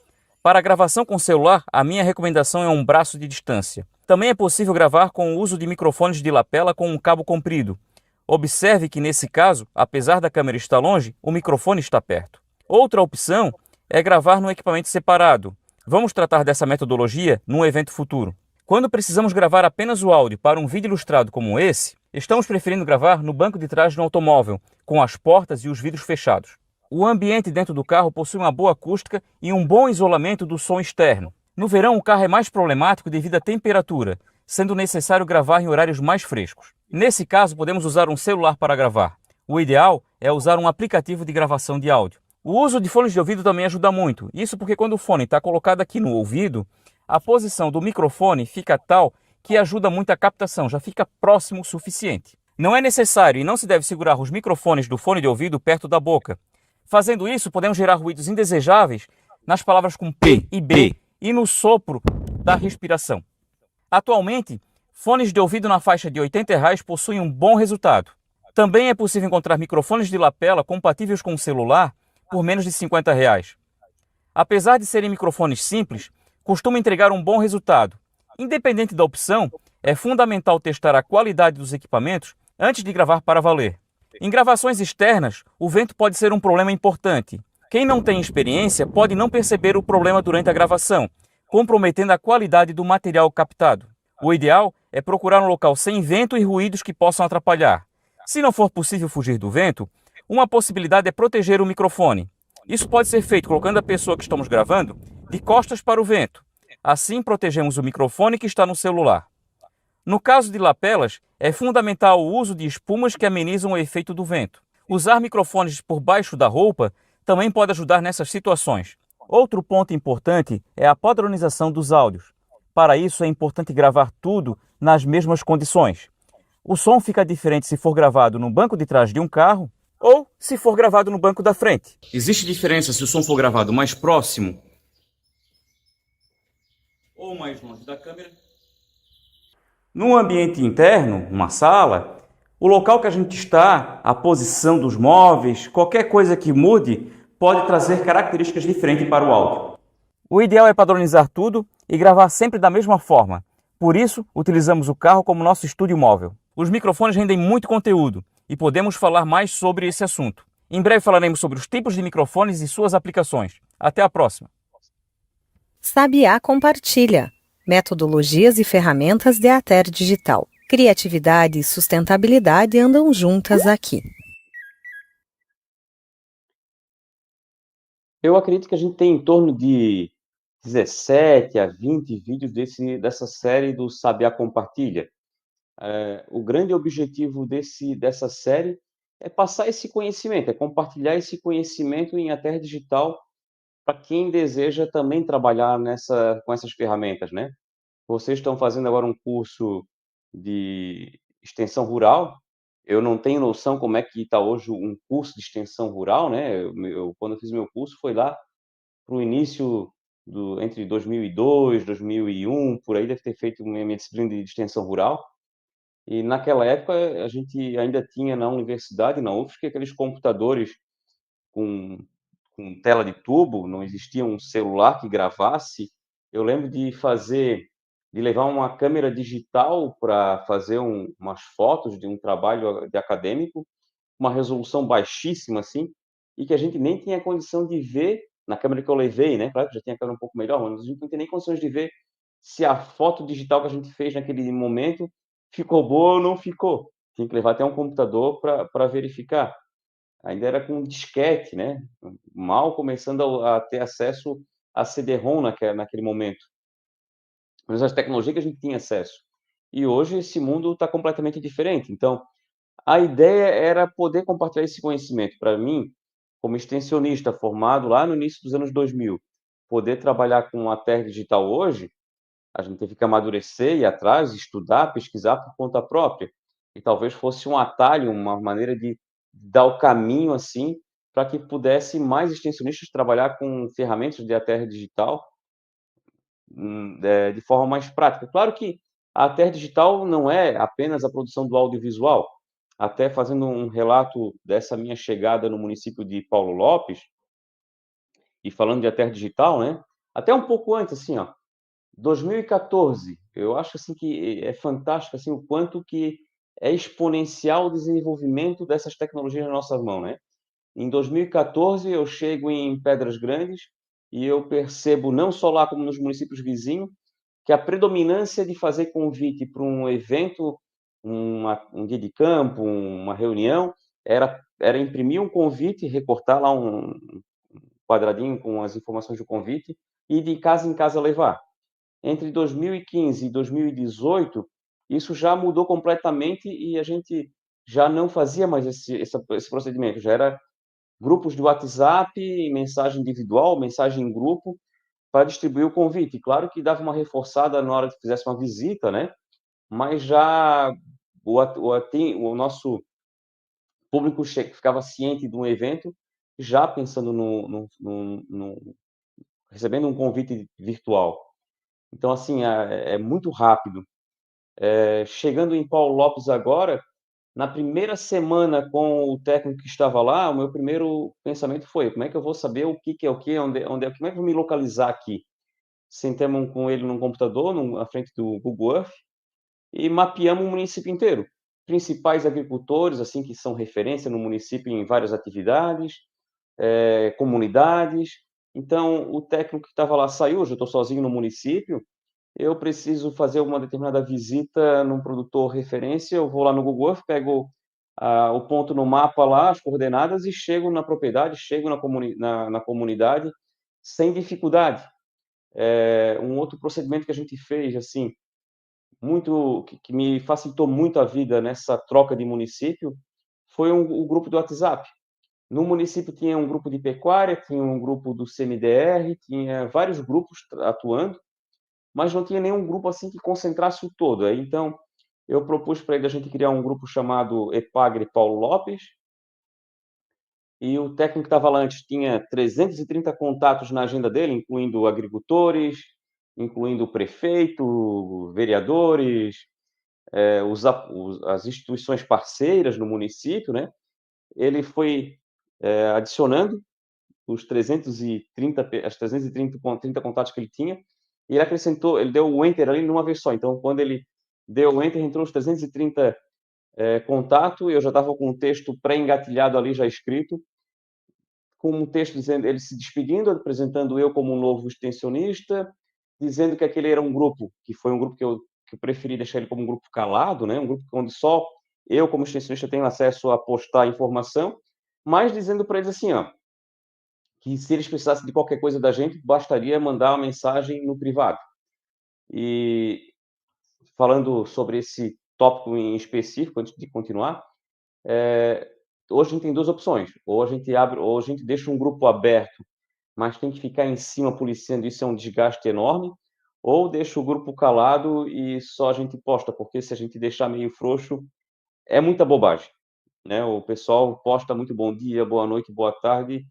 Para a gravação com celular, a minha recomendação é um braço de distância. Também é possível gravar com o uso de microfones de lapela com um cabo comprido. Observe que nesse caso, apesar da câmera estar longe, o microfone está perto. Outra opção é gravar num equipamento separado. Vamos tratar dessa metodologia num evento futuro. Quando precisamos gravar apenas o áudio para um vídeo ilustrado como esse, estamos preferindo gravar no banco de trás de um automóvel, com as portas e os vidros fechados. O ambiente dentro do carro possui uma boa acústica e um bom isolamento do som externo. No verão, o carro é mais problemático devido à temperatura, sendo necessário gravar em horários mais frescos. Nesse caso, podemos usar um celular para gravar. O ideal é usar um aplicativo de gravação de áudio. O uso de fones de ouvido também ajuda muito. Isso porque quando o fone está colocado aqui no ouvido, a posição do microfone fica tal que ajuda muito a captação, já fica próximo o suficiente. Não é necessário e não se deve segurar os microfones do fone de ouvido perto da boca. Fazendo isso, podemos gerar ruídos indesejáveis nas palavras com P e B e no sopro da respiração. Atualmente, fones de ouvido na faixa de R$ 80 possuem um bom resultado. Também é possível encontrar microfones de lapela compatíveis com o celular por menos de R$ 50. Apesar de serem microfones simples, costumam entregar um bom resultado. Independente da opção, é fundamental testar a qualidade dos equipamentos antes de gravar para valer. Em gravações externas, o vento pode ser um problema importante. Quem não tem experiência pode não perceber o problema durante a gravação, comprometendo a qualidade do material captado. O ideal é procurar um local sem vento e ruídos que possam atrapalhar. Se não for possível fugir do vento, uma possibilidade é proteger o microfone. Isso pode ser feito colocando a pessoa que estamos gravando de costas para o vento. Assim, protegemos o microfone que está no celular. No caso de lapelas, é fundamental o uso de espumas que amenizam o efeito do vento. Usar microfones por baixo da roupa também pode ajudar nessas situações. Outro ponto importante é a padronização dos áudios. Para isso, é importante gravar tudo nas mesmas condições. O som fica diferente se for gravado no banco de trás de um carro ou se for gravado no banco da frente. Existe diferença se o som for gravado mais próximo ou mais longe da câmera. No ambiente interno, uma sala, o local que a gente está, a posição dos móveis, qualquer coisa que mude, pode trazer características diferentes para o áudio. O ideal é padronizar tudo e gravar sempre da mesma forma. Por isso, utilizamos o carro como nosso estúdio móvel. Os microfones rendem muito conteúdo e podemos falar mais sobre esse assunto. Em breve falaremos sobre os tipos de microfones e suas aplicações. Até a próxima! Sabiá compartilha metodologias e ferramentas de Ater Digital. Criatividade e sustentabilidade andam juntas aqui. Eu acredito que a gente tem em torno de 17 a 20 vídeos dessa série do Sabiá Compartilha. O grande objetivo dessa série é passar esse conhecimento, é compartilhar esse conhecimento em Ater Digital para quem deseja também trabalhar com essas ferramentas, né? Vocês estão fazendo agora um curso de extensão rural. Eu não tenho noção como é que está hoje um curso de extensão rural, né? Quando eu fiz meu curso foi lá para o início entre 2002, 2001, por aí deve ter feito minha disciplina de extensão rural. E naquela época a gente ainda tinha na universidade, na UFSC, aqueles computadores com, com tela de tubo, não existia um celular que gravasse. Eu lembro de levar uma câmera digital para fazer umas fotos de um trabalho de acadêmico, uma resolução baixíssima, assim, e que a gente nem tinha condição de ver na câmera que eu levei, né? Claro que já tinha câmera um pouco melhor, mas a gente não tinha nem condições de ver se a foto digital que a gente fez naquele momento ficou boa ou não ficou. Tinha que levar até um computador para verificar. Ainda era com disquete, né? Mal começando a ter acesso a CD-ROM naquele momento. Mas as tecnologias que a gente tinha acesso. E hoje esse mundo está completamente diferente. Então, a ideia era poder compartilhar esse conhecimento. Para mim, como extensionista formado lá no início dos anos 2000, poder trabalhar com a Terra Digital hoje, a gente teve que amadurecer, ir atrás, estudar, pesquisar por conta própria. E talvez fosse um atalho, uma maneira de dar o caminho, assim, para que pudesse mais extensionistas trabalhar com ferramentas de Terra Digital, de forma mais prática. Claro que a Terra Digital não é apenas a produção do audiovisual. Até fazendo um relato dessa minha chegada no município de Paulo Lopes, e falando de Terra Digital, né? Até um pouco antes, assim, ó, 2014, eu acho assim que é fantástico assim o quanto que é exponencial o desenvolvimento dessas tecnologias na nossa mão, né? Em 2014 eu chego em Pedras Grandes e eu percebo não só lá como nos municípios vizinhos que a predominância de fazer convite para um evento, um dia de campo, uma reunião, era imprimir um convite, recortar lá um quadradinho com as informações do convite e de casa em casa levar. Entre 2015 e 2018, isso já mudou completamente e a gente já não fazia mais esse procedimento, já era grupos de WhatsApp, mensagem individual, mensagem em grupo, para distribuir o convite. Claro que dava uma reforçada na hora que fizesse uma visita, né? Mas já o nosso público ficava ciente de um evento, já pensando recebendo um convite virtual. Então, assim, é muito rápido. Chegando em Paulo Lopes agora, na primeira semana com o técnico que estava lá, o meu primeiro pensamento foi: como é que eu vou saber o que é o que, onde é, como é que eu vou me localizar aqui? Sentamos com ele num computador, na frente do Google Earth, e mapeamos o município inteiro. Principais agricultores, assim, que são referência no município em várias atividades, comunidades. Então, o técnico que estava lá saiu, hoje eu estou sozinho no município, eu preciso fazer uma determinada visita num produtor referência, eu vou lá no Google Earth, pego o ponto no mapa lá, as coordenadas, e chego na propriedade, chego na comunidade sem dificuldade. Um outro procedimento que a gente fez, assim, que me facilitou muito a vida nessa troca de município, foi o grupo do WhatsApp. No município tinha um grupo de pecuária, tinha um grupo do CMDR, tinha vários grupos atuando, mas não tinha nenhum grupo assim que concentrasse o todo. Aí, então, eu propus para ele a gente criar um grupo chamado Epagre Paulo Lopes, e o técnico que estava lá antes tinha 330 contatos na agenda dele, incluindo agricultores, incluindo o prefeito, vereadores, as instituições parceiras no município, né? Ele foi adicionando as 330 contatos que ele tinha, e ele acrescentou, ele deu o enter ali numa vez só. Então, quando ele deu o enter, entrou os 330 contatos, eu já estava com um texto pré-engatilhado ali, já escrito, com um texto dizendo, ele se despedindo, apresentando eu como um novo extensionista, dizendo que aquele era um grupo, que foi um grupo que eu preferi deixar ele como um grupo calado, né? Um grupo onde só eu, como extensionista, tenho acesso a postar informação, mas dizendo para eles assim, ó, que se eles precisassem de qualquer coisa da gente, bastaria mandar uma mensagem no privado. E falando sobre esse tópico em específico, antes de continuar, hoje a gente tem duas opções. Ou a gente abre, ou a gente deixa um grupo aberto, mas tem que ficar em cima policiando, isso é um desgaste enorme, ou deixa o grupo calado e só a gente posta, porque se a gente deixar meio frouxo, é muita bobagem, né? O pessoal posta muito bom dia, boa noite, boa tarde,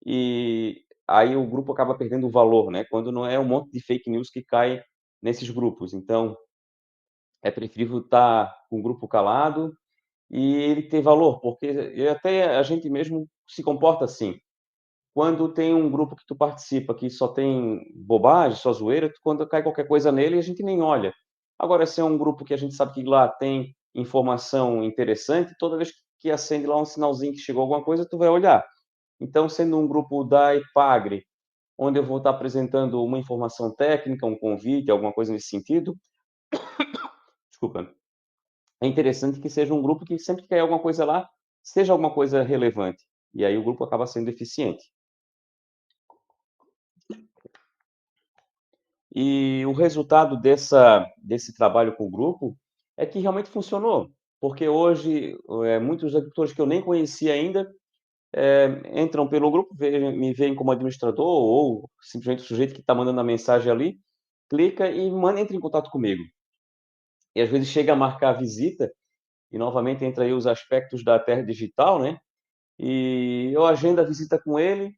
e aí o grupo acaba perdendo o valor, né? Quando não é um monte de fake news que cai nesses grupos. Então, é preferível estar com o grupo calado e ele ter valor, porque até a gente mesmo se comporta assim. Quando tem um grupo que tu participa que só tem bobagem, só zoeira, quando cai qualquer coisa nele, a gente nem olha. Agora, se é um grupo que a gente sabe que lá tem informação interessante, toda vez que acende lá um sinalzinho que chegou alguma coisa, tu vai olhar. Então, sendo um grupo da IPAGRE, onde eu vou estar apresentando uma informação técnica, um convite, alguma coisa nesse sentido, desculpa, é interessante que seja um grupo que sempre que cair alguma coisa lá, seja alguma coisa relevante. E aí o grupo acaba sendo eficiente. E o resultado desse trabalho com o grupo é que realmente funcionou, porque hoje muitos agricultores que eu nem conhecia ainda entram pelo grupo, me veem como administrador ou simplesmente o sujeito que está mandando a mensagem ali, clica e entra em contato comigo. E às vezes chega a marcar a visita e novamente entra aí os aspectos da terra digital, né? E eu agendo a visita com ele,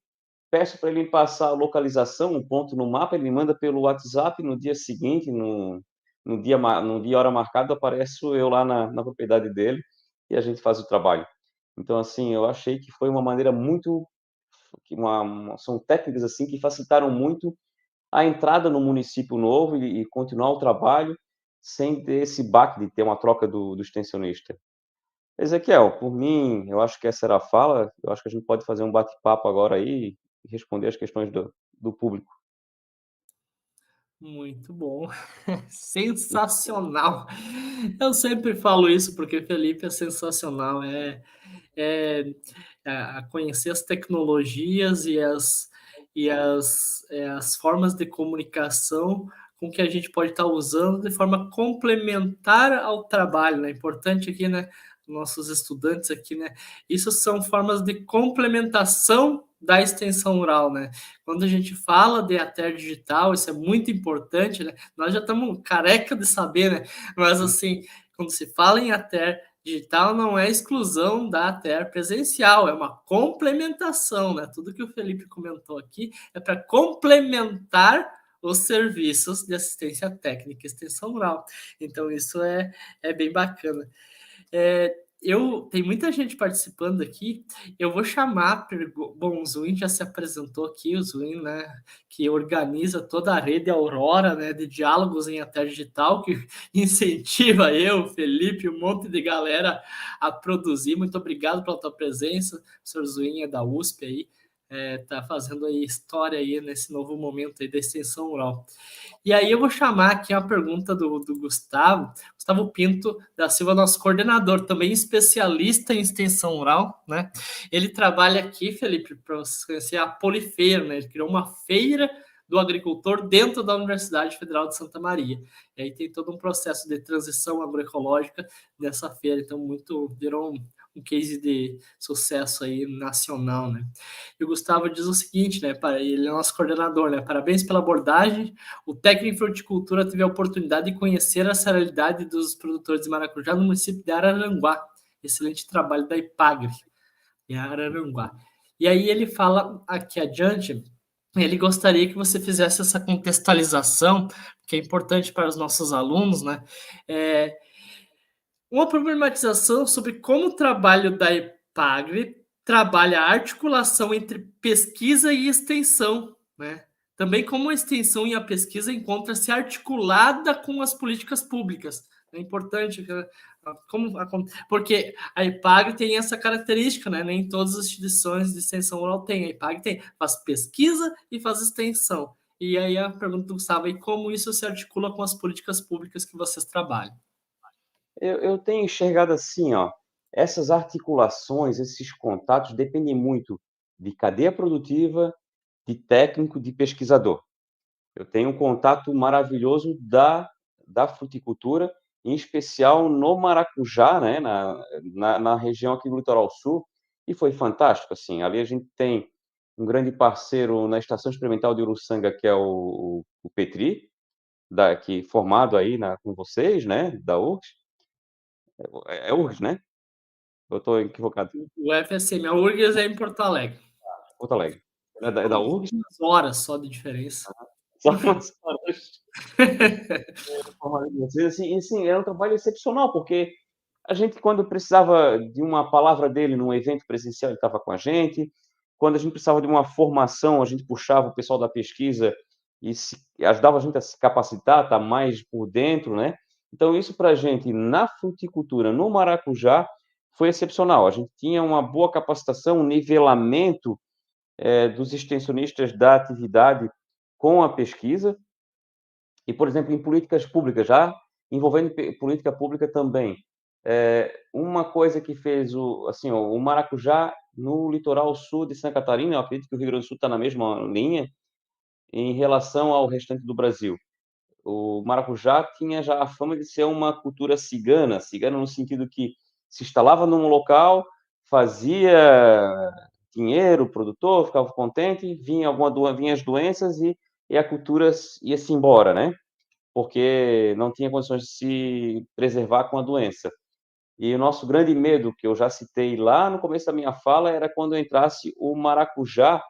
peço para ele me passar a localização, um ponto no mapa, ele me manda pelo WhatsApp, no dia seguinte, no dia e hora marcado, apareço eu lá na propriedade dele e a gente faz o trabalho. Então, assim, eu achei que foi uma maneira muito são técnicas, assim, que facilitaram muito a entrada no município novo e continuar o trabalho sem ter esse baque de ter uma troca do extensionista. Ezequiel, por mim, eu acho que essa era a fala. Eu acho que a gente pode fazer um bate-papo agora aí e responder as questões do público. Muito bom, sensacional. Eu sempre falo isso porque Felipe é sensacional, é, a conhecer as tecnologias as formas de comunicação com que a gente pode estar usando de forma complementar ao trabalho, né? Importante aqui, né? Nossos estudantes aqui, né? Isso são formas de complementação da extensão rural, né? Quando a gente fala de ATER digital, isso é muito importante, né? Nós já estamos careca de saber, né? Mas assim, quando se fala em ATER digital, não é exclusão da ATER presencial, é uma complementação, né? Tudo que o Felipe comentou aqui é para complementar os serviços de assistência técnica e extensão rural. Então, isso é bem bacana. Tem muita gente participando aqui. Eu vou chamar. Bom, o Zwin já se apresentou aqui, o Zwin, né, que organiza toda a rede Aurora, né, de diálogos em ATER digital, que incentiva eu, Felipe, um monte de galera a produzir. Muito obrigado pela tua presença. O senhor Zwin é da USP aí, tá fazendo aí história aí nesse novo momento aí da extensão rural. E aí eu vou chamar aqui a pergunta do Gustavo Pinto da Silva, nosso coordenador, também especialista em extensão rural, né? Ele trabalha aqui, Felipe, para você conhecer a Polifeira, né? Ele criou uma feira do agricultor dentro da Universidade Federal de Santa Maria. E aí tem todo um processo de transição agroecológica nessa feira, então virou um case de sucesso aí nacional, né? E o Gustavo diz o seguinte, né? Ele é nosso coordenador, né? Parabéns pela abordagem. O técnico em fruticultura teve a oportunidade de conhecer a realidade dos produtores de maracujá no município de Araranguá. Excelente trabalho da IPAGRE, em Araranguá. E aí ele fala aqui adiante, ele gostaria que você fizesse essa contextualização, que é importante para os nossos alunos, né? Uma problematização sobre como o trabalho da IPAGRE trabalha a articulação entre pesquisa e extensão, né? Também como a extensão e a pesquisa encontra-se articulada com as políticas públicas. É importante, porque a IPAGRE tem essa característica, né? Nem todas as instituições de extensão rural têm. A IPAGRE faz pesquisa e faz extensão. E aí a pergunta do Gustavo é como isso se articula com as políticas públicas que vocês trabalham. Eu tenho enxergado assim, ó, essas articulações, esses contatos dependem muito de cadeia produtiva, de técnico, de pesquisador. Eu tenho um contato maravilhoso da fruticultura, em especial no maracujá, né, na região aqui do Litoral Sul, e foi fantástico, assim. Ali a gente tem um grande parceiro na Estação Experimental de Uruçanga, que é o Petri, que formado aí com vocês, né, da URGS. É URGS, né? Eu estou equivocado. O FSM, a URGS é em Porto Alegre. Porto Alegre. É da URGS? Umas horas só de diferença. Só umas horas. Assim, era um trabalho excepcional, porque a gente, quando precisava de uma palavra dele num evento presencial, ele estava com a gente. Quando a gente precisava de uma formação, a gente puxava o pessoal da pesquisa e ajudava a gente a se capacitar, estar mais por dentro, né? Então, isso para a gente, na fruticultura, no maracujá, foi excepcional. A gente tinha uma boa capacitação, um nivelamento dos extensionistas da atividade com a pesquisa. E, por exemplo, em políticas públicas, já envolvendo política pública também, uma coisa que fez assim, o maracujá no litoral sul de Santa Catarina, eu acredito que o Rio Grande do Sul está na mesma linha em relação ao restante do Brasil. O maracujá tinha já a fama de ser uma cultura cigana, cigana no sentido que se instalava num local, fazia dinheiro, o produtor ficava contente, vinha as doenças e a cultura ia-se embora, né? Porque não tinha condições de se preservar com a doença. E o nosso grande medo, que eu já citei lá no começo da minha fala, era quando entrasse o maracujá,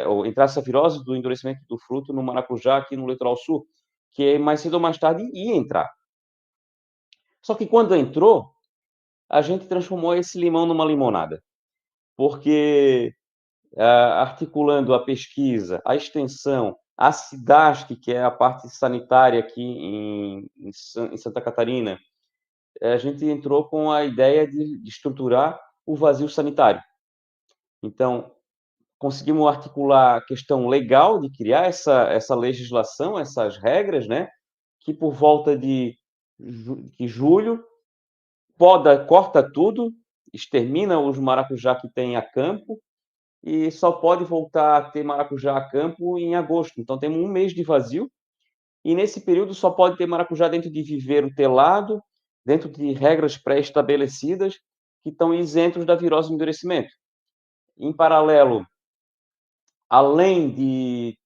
ou entrasse a virose do endurecimento do fruto no maracujá aqui no litoral sul, que mais cedo ou mais tarde ia entrar. Só que quando entrou, a gente transformou esse limão numa limonada, porque articulando a pesquisa, a extensão, a SIDASC, que é a parte sanitária aqui em Santa Catarina, a gente entrou com a ideia de estruturar o vazio sanitário. Então, conseguimos articular a questão legal de criar essa legislação, essas regras, né? Que por volta de julho, corta tudo, extermina os maracujá que tem a campo e só pode voltar a ter maracujá a campo em agosto. Então, temos um mês de vazio e nesse período só pode ter maracujá dentro de viveiro telado, dentro de regras pré-estabelecidas que estão isentos da virose do endurecimento. Em paralelo, além de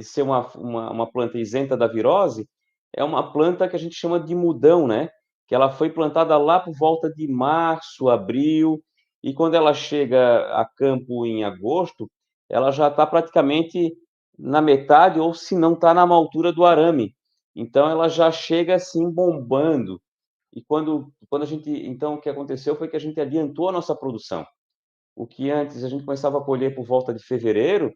ser uma planta isenta da virose, é uma planta que a gente chama de mudão, né? Que ela foi plantada lá por volta de março, abril, e quando ela chega a campo em agosto, ela já está praticamente na metade, ou se não está na altura do arame. Então, ela já chega assim bombando. E quando a gente, então, o que aconteceu foi que a gente adiantou a nossa produção. O que antes a gente começava a colher por volta de fevereiro,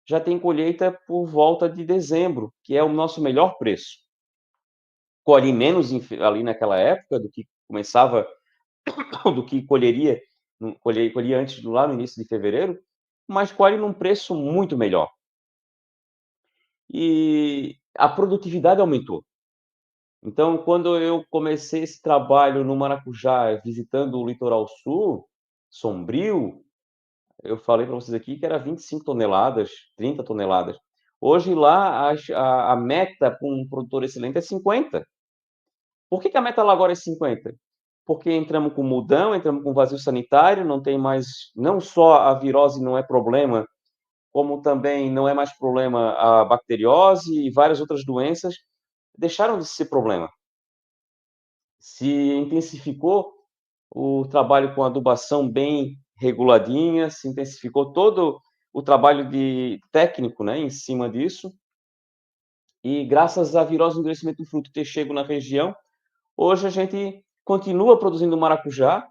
já tem colheita por volta de dezembro, que é o nosso melhor preço. Colhe menos ali naquela época do que começava, do que colheria antes, lá no início de fevereiro, mas colhe num preço muito melhor. E a produtividade aumentou. Então, quando eu comecei esse trabalho no maracujá, visitando o litoral sul, Sombrio, eu falei para vocês aqui que era 25 toneladas, 30 toneladas. Hoje lá a meta para um produtor excelente é 50. Por que a meta lá agora é 50? Porque entramos com mudão, entramos com vazio sanitário, não tem mais, não só a virose não é problema, como também não é mais problema a bacteriose e várias outras doenças deixaram de ser problema. Se intensificou o trabalho com adubação bem reguladinha, se intensificou todo o trabalho de técnico, né, em cima disso. E graças à virose do endurecimento do fruto ter chego na região, hoje a gente continua produzindo maracujá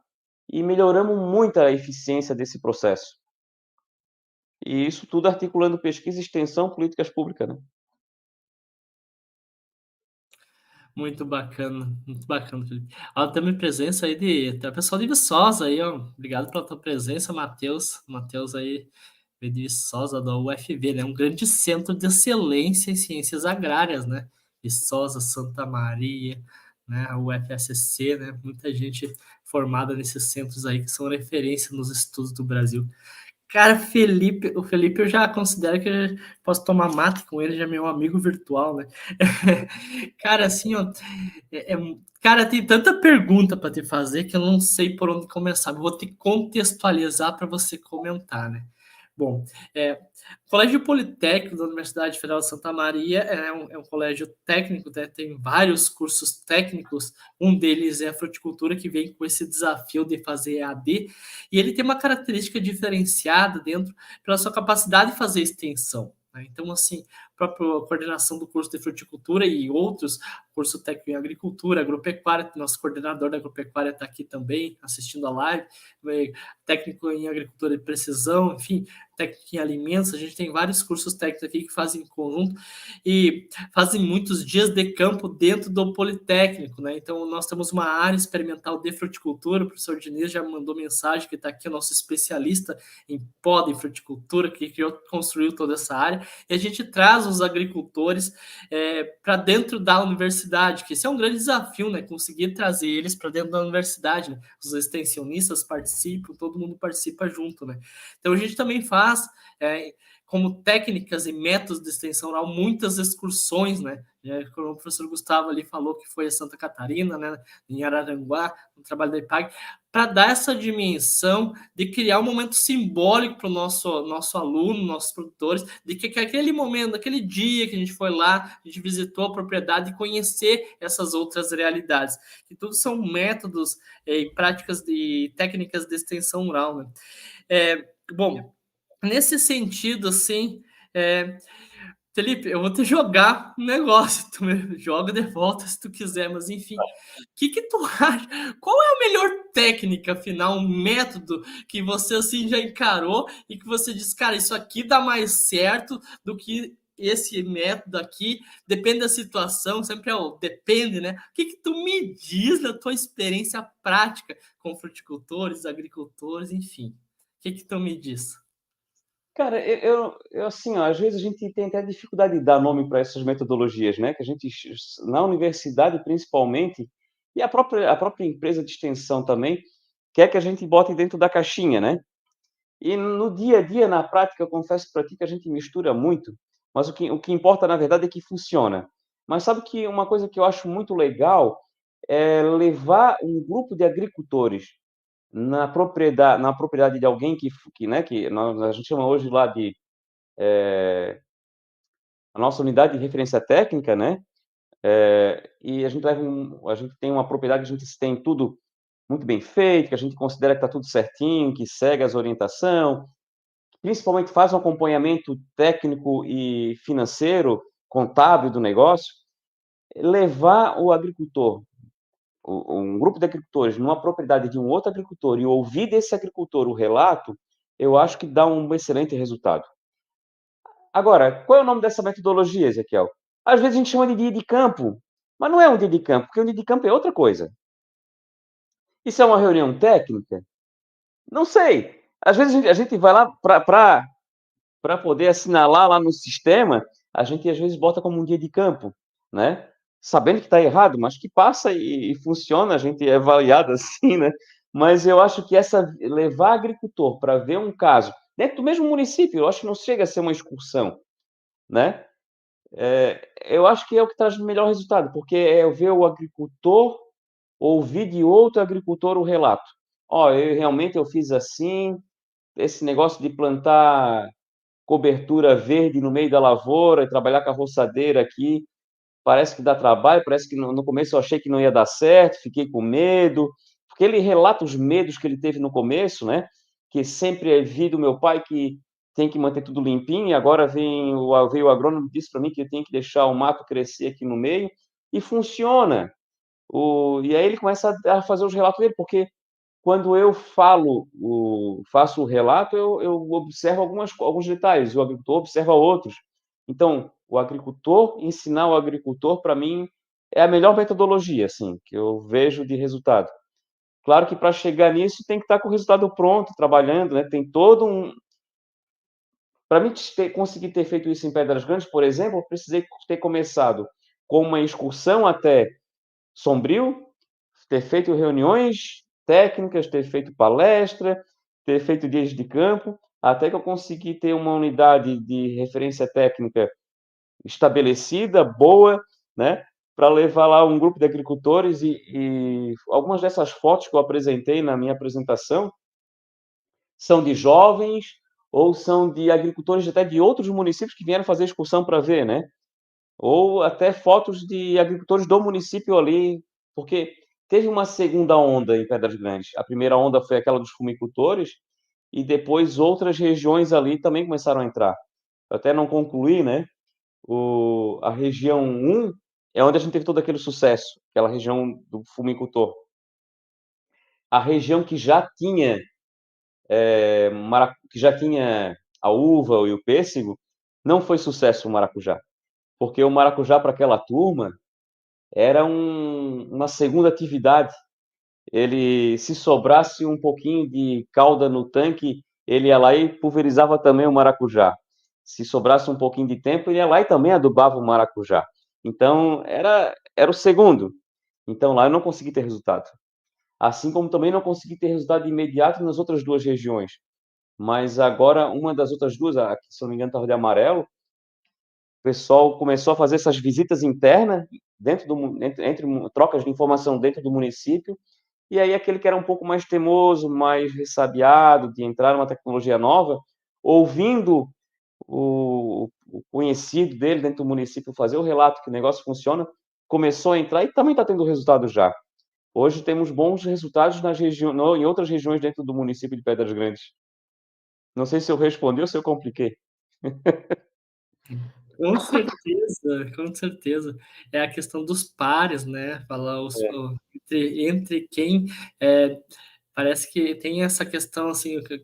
e melhoramos muito a eficiência desse processo. E isso tudo articulando pesquisa, extensão, políticas públicas, né? Muito bacana, Felipe. Ó, também presença aí até o pessoal de Viçosa aí, ó. Obrigado pela tua presença, Matheus. Matheus aí, veio de Viçosa, da UFV, né? Um grande centro de excelência em ciências agrárias, né? Viçosa, Santa Maria, né? A UFSC, né? Muita gente formada nesses centros aí que são referência nos estudos do Brasil. Cara, o Felipe eu já considero que eu posso tomar mate com ele, já é meu amigo virtual, né? Cara, assim, ó, cara, tem tanta pergunta para te fazer que eu não sei por onde começar. Vou te contextualizar para você comentar, né? Bom, o Colégio Politécnico da Universidade Federal de Santa Maria é um colégio técnico, né? Tem vários cursos técnicos. Um deles é a fruticultura, que vem com esse desafio de fazer EAD, e ele tem uma característica diferenciada dentro pela sua capacidade de fazer extensão, né? Então, assim, própria coordenação do curso de fruticultura e outros, curso técnico em agricultura, agropecuária, nosso coordenador da agropecuária está aqui também, assistindo a live, técnico em agricultura de precisão, enfim, técnico em alimentos, a gente tem vários cursos técnicos aqui que fazem em conjunto e fazem muitos dias de campo dentro do Politécnico, né? Então, nós temos uma área experimental de fruticultura, o professor Diniz já mandou mensagem que está aqui, o nosso especialista em poda e fruticultura, que construiu toda essa área, e a gente traz os agricultores para dentro da universidade, que esse é um grande desafio, né? Conseguir trazer eles para dentro da universidade, né? Os extensionistas participam, todo mundo participa junto, né? Então, a gente também faz, como técnicas e métodos de extensão rural, muitas excursões, né? Como o professor Gustavo ali falou que foi a Santa Catarina, né? Em Araranguá, no trabalho da IPAG, para dar essa dimensão de criar um momento simbólico para o nosso aluno, nossos produtores, de que aquele momento, aquele dia que a gente foi lá, a gente visitou a propriedade e conhecer essas outras realidades, que tudo são métodos e práticas e técnicas de extensão rural, né? Bom, nesse sentido, assim, Felipe, eu vou te jogar um negócio, tu me joga de volta se tu quiser, mas enfim, o que tu acha? Qual é a melhor técnica, afinal, um método que você assim já encarou e que você diz, cara, isso aqui dá mais certo do que esse método aqui, depende da situação, sempre depende, né? O que tu me diz da tua experiência prática com fruticultores, agricultores, enfim? O que tu me diz? Cara, eu assim, ó, às vezes a gente tem até dificuldade de dar nome para essas metodologias, né? Que a gente, na universidade principalmente, e a própria empresa de extensão também, quer que a gente bote dentro da caixinha, né? E no dia a dia, na prática, eu confesso para ti que a gente mistura muito, mas o que importa, na verdade, é que funciona. Mas sabe que uma coisa que eu acho muito legal é levar um grupo de agricultores na propriedade de alguém a gente chama hoje lá de a nossa unidade de referência técnica, né? E a gente tem uma propriedade que a gente tem tudo muito bem feito, que a gente considera que está tudo certinho, que segue as orientações, principalmente faz um acompanhamento técnico e financeiro, contábil do negócio, levar o agricultor, um grupo de agricultores, numa propriedade de um outro agricultor e ouvir desse agricultor o relato, eu acho que dá um excelente resultado. Agora, qual é o nome dessa metodologia, Ezequiel? Às vezes a gente chama de dia de campo, mas não é um dia de campo, porque um dia de campo é outra coisa. Isso é uma reunião técnica? Não sei. Às vezes a gente vai lá para poder assinalar lá no sistema, a gente às vezes bota como um dia de campo, né? Sabendo que está errado, mas que passa e funciona, a gente é avaliado assim, né? Mas eu acho que levar agricultor para ver um caso, dentro do mesmo município, eu acho que não chega a ser uma excursão, né? Eu acho que é o que traz o melhor resultado, porque é ver o agricultor, ouvir de outro agricultor o relato. Ó, realmente eu fiz assim, esse negócio de plantar cobertura verde no meio da lavoura e trabalhar com a roçadeira aqui, parece que dá trabalho, parece que no começo eu achei que não ia dar certo, fiquei com medo, porque ele relata os medos que ele teve no começo, né? Que sempre vi do meu pai que tem que manter tudo limpinho, e agora veio o agrônomo e disse para mim que eu tenho que deixar o mato crescer aqui no meio, e funciona. E aí ele começa a fazer os relatos dele, porque quando eu faço o relato, eu observo alguns detalhes, o agricultor observa outros. Então, o agricultor, ensinar o agricultor, para mim, é a melhor metodologia, assim, que eu vejo de resultado. Claro que para chegar nisso tem que estar com o resultado pronto, trabalhando, né? Tem todo um. Para mim conseguir ter feito isso em Pedras Grandes, por exemplo, eu precisei ter começado com uma excursão até Sombrio, ter feito reuniões técnicas, ter feito palestra, ter feito dias de campo, até que eu consegui ter uma unidade de referência técnica estabelecida, boa, né, para levar lá um grupo de agricultores e algumas dessas fotos que eu apresentei na minha apresentação são de jovens ou são de agricultores até de outros municípios que vieram fazer excursão para ver, né? Ou até fotos de agricultores do município ali, porque teve uma segunda onda em Pedras Grandes. A primeira onda foi aquela dos fumicultores, e depois outras regiões ali também começaram a entrar. Eu até não concluí, né? a região 1 é onde a gente teve todo aquele sucesso, aquela região do fumicultor. A região que já tinha que já tinha a uva e o pêssego, não foi sucesso o maracujá, porque o maracujá para aquela turma era uma segunda atividade. Ele, se sobrasse um pouquinho de calda no tanque, ele ia lá e pulverizava também o maracujá. Se sobrasse um pouquinho de tempo, ele ia lá e também adubava o maracujá. Então, era o segundo. Então, lá eu não consegui ter resultado. Assim como também não consegui ter resultado imediato nas outras duas regiões. Mas agora, uma das outras duas, aqui, se eu não me engano, estava de amarelo, o pessoal começou a fazer essas visitas internas, entre trocas de informação dentro do município, e aí aquele que era um pouco mais teimoso, mais ressabiado de entrar numa tecnologia nova, ouvindo o conhecido dele dentro do município fazer o relato que o negócio funciona, começou a entrar e também está tendo resultado já. Hoje temos bons resultados em outras regiões dentro do município de Pedras Grandes. Não sei se eu respondi ou se eu compliquei. Com certeza, com certeza. É a questão dos pares, né? Falar entre quem parece que tem essa questão assim, que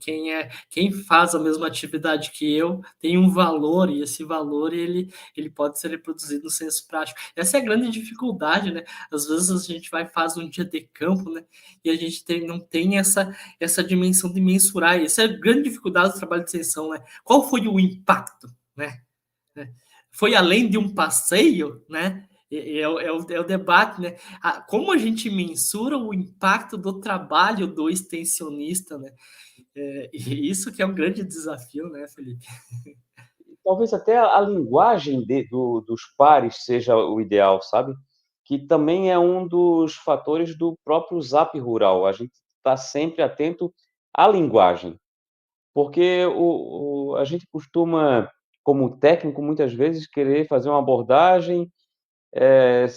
quem faz a mesma atividade que eu tem um valor, e esse valor ele pode ser reproduzido no senso prático. Essa é a grande dificuldade, né? Às vezes a gente faz um dia de campo, né? E a gente não tem essa dimensão de mensurar. Essa é a grande dificuldade do trabalho de extensão, né? Qual foi o impacto, né? Foi além de um passeio, né? É o debate, né? Como a gente mensura o impacto do trabalho do extensionista, né? E isso que é um grande desafio, né, Felipe? Talvez até a linguagem dos pares seja o ideal, sabe? Que também é um dos fatores do próprio Zap Rural. A gente está sempre atento à linguagem, porque a gente costuma, como técnico, muitas vezes querer fazer uma abordagem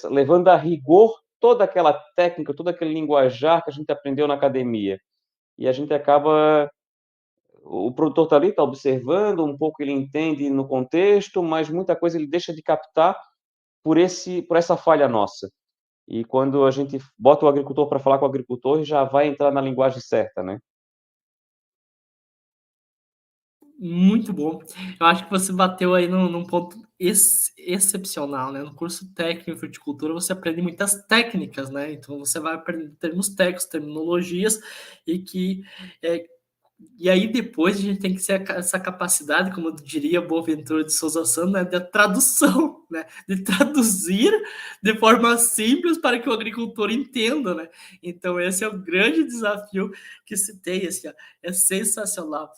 levando a rigor toda aquela técnica, todo aquele linguajar que a gente aprendeu na academia. E a gente acaba o produtor está ali, está observando, um pouco ele entende no contexto, mas muita coisa ele deixa de captar por essa falha nossa. E quando a gente bota o agricultor para falar com o agricultor, já vai entrar na linguagem certa, né? Muito bom. Eu acho que você bateu aí num ponto excepcional, né? No curso técnico em fruticultura você aprende muitas técnicas, né? Então você vai aprender termos técnicos, terminologias, e que é, e aí depois a gente tem que ter essa capacidade, como diria Boaventura de Souza Santos, né, de tradução, né, de traduzir de forma simples para que o agricultor entenda, né? Então esse é o grande desafio que se tem, assim, ó, é sensacional.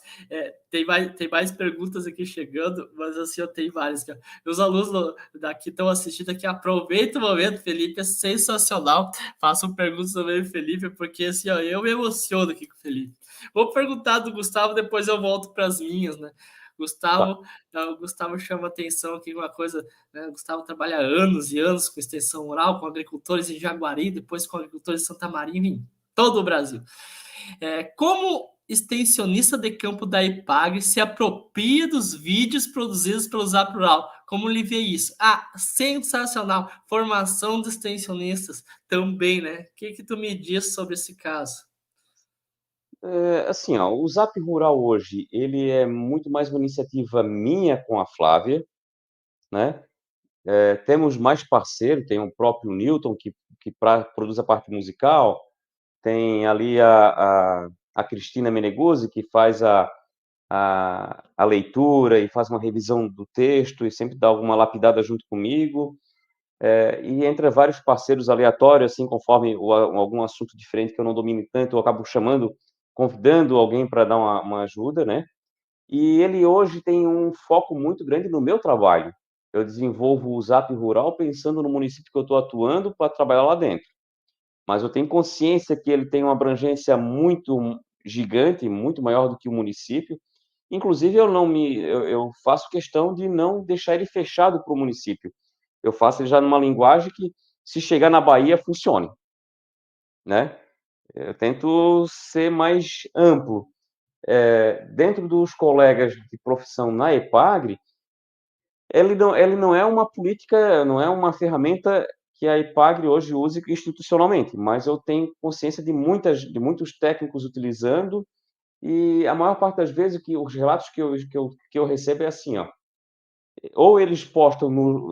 Tem mais perguntas aqui chegando, mas assim, eu tenho várias. Aqui, ó. Os alunos daqui estão assistindo aqui, aproveita o momento, Felipe, é sensacional. Façam perguntas também, Felipe, porque assim, ó, eu me emociono aqui com o Felipe. Vou perguntar do Gustavo, depois eu volto para as minhas, né? Tá. O Gustavo chama atenção aqui uma coisa, né? O Gustavo trabalha anos e anos com extensão rural, com agricultores em Jaguari, depois com agricultores em Santa Maria, em todo o Brasil. Como extensionista de campo da EPAGRE se apropria dos vídeos produzidos pelo Zap Rural? Como ele vê isso? Sensacional! Formação de extensionistas também, né? O que tu me diz sobre esse caso? Assim, ó, o Zap Rural hoje, ele é muito mais uma iniciativa minha com a Flávia, né? Temos mais parceiro, tem o próprio Newton, que produz a parte musical, tem ali a Cristina Meneguzzi, que faz a leitura e faz uma revisão do texto e sempre dá alguma lapidada junto comigo. E entre vários parceiros aleatórios, assim, conforme algum assunto diferente que eu não domine tanto, eu acabo convidando alguém para dar uma ajuda, né? E ele hoje tem um foco muito grande no meu trabalho. Eu desenvolvo o Zap Rural pensando no município que eu estou atuando para trabalhar lá dentro. Mas eu tenho consciência que ele tem uma abrangência muito gigante, muito maior do que o município. Inclusive, eu faço questão de não deixar ele fechado para o município. Eu faço ele já numa linguagem que, se chegar na Bahia, funcione, né? Eu tento ser mais amplo. Dentro dos colegas de profissão na EPAGRE, ele não é uma política, não é uma ferramenta que a IPAGRE hoje use institucionalmente, mas eu tenho consciência de muitos técnicos utilizando, e a maior parte das vezes que os relatos que eu recebo é assim, ó, ou eles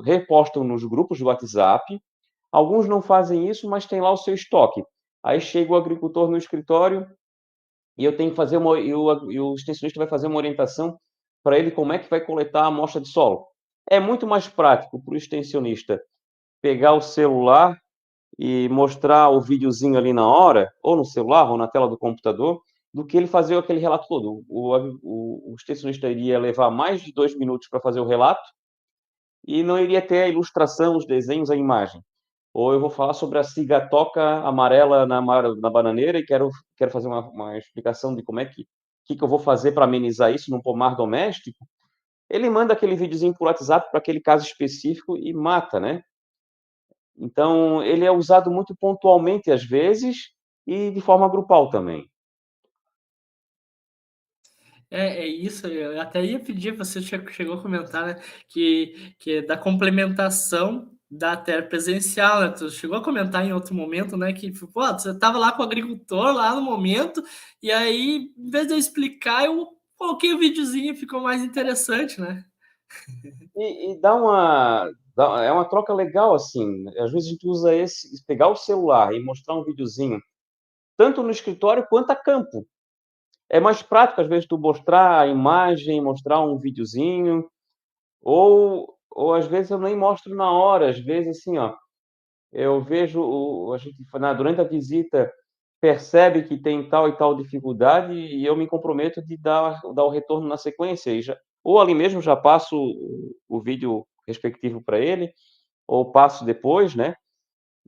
repostam nos grupos do WhatsApp, alguns não fazem isso, mas tem lá o seu estoque. Aí chega o agricultor no escritório e eu tenho que fazer e o extensionista vai fazer uma orientação para ele como é que vai coletar a amostra de solo. É muito mais prático para o extensionista pegar o celular e mostrar o videozinho ali na hora, ou no celular, ou na tela do computador, do que ele fazer aquele relato todo. O extensionista iria levar mais de 2 minutos para fazer o relato e não iria ter a ilustração, os desenhos, a imagem. Ou eu vou falar sobre a cigatoca amarela na bananeira e quero fazer uma explicação de como é que eu vou fazer para amenizar isso num pomar doméstico. Ele manda aquele videozinho por WhatsApp para aquele caso específico e mata, né? Então, ele é usado muito pontualmente às vezes e de forma grupal também. É isso, eu até ia pedir, você chegou a comentar, né, que é da complementação da terra presencial, né, tu chegou a comentar em outro momento, né, que, pô, você estava lá com o agricultor lá no momento, e aí, em vez de eu explicar, eu coloquei o videozinho e ficou mais interessante, né. E é uma troca legal, assim, às vezes a gente usa pegar o celular e mostrar um videozinho, tanto no escritório quanto a campo. É mais prático, às vezes, tu mostrar a imagem, mostrar um videozinho, ou às vezes eu nem mostro na hora, às vezes, assim, ó, eu vejo a gente durante a visita percebe que tem tal e tal dificuldade e eu me comprometo de dar o retorno na sequência e ou ali mesmo já passo o vídeo respectivo para ele, ou passo depois, né?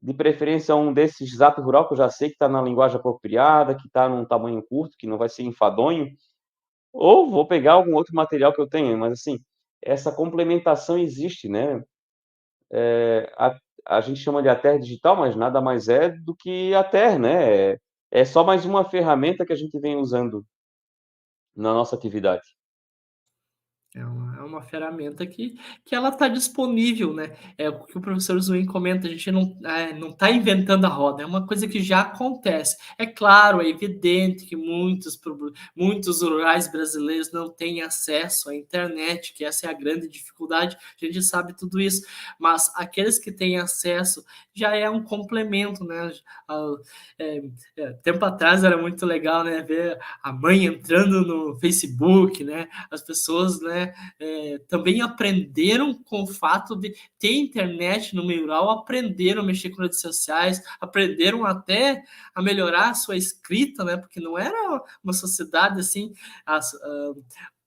De preferência um desses Zap Rural que eu já sei que está na linguagem apropriada, que está num tamanho curto, que não vai ser enfadonho, ou vou pegar algum outro material que eu tenha, mas assim, essa complementação existe, né? A a gente chama de Ater digital, mas nada mais é do que Ater, né? É só mais uma ferramenta que a gente vem usando na nossa atividade. É uma ferramenta que ela está disponível, né? É o que o professor Zwin comenta, a gente não está inventando a roda, é uma coisa que já acontece. É claro, é evidente que muitos rurais brasileiros não têm acesso à internet, que essa é a grande dificuldade, a gente sabe tudo isso, mas aqueles que têm acesso já é um complemento, né? Ah, é, tempo atrás era muito legal, né? Ver a mãe entrando no Facebook, né? As pessoas, né, também aprenderam com o fato de ter internet no meio rural, aprenderam a mexer com redes sociais, aprenderam até a melhorar a sua escrita, né, porque não era uma sociedade assim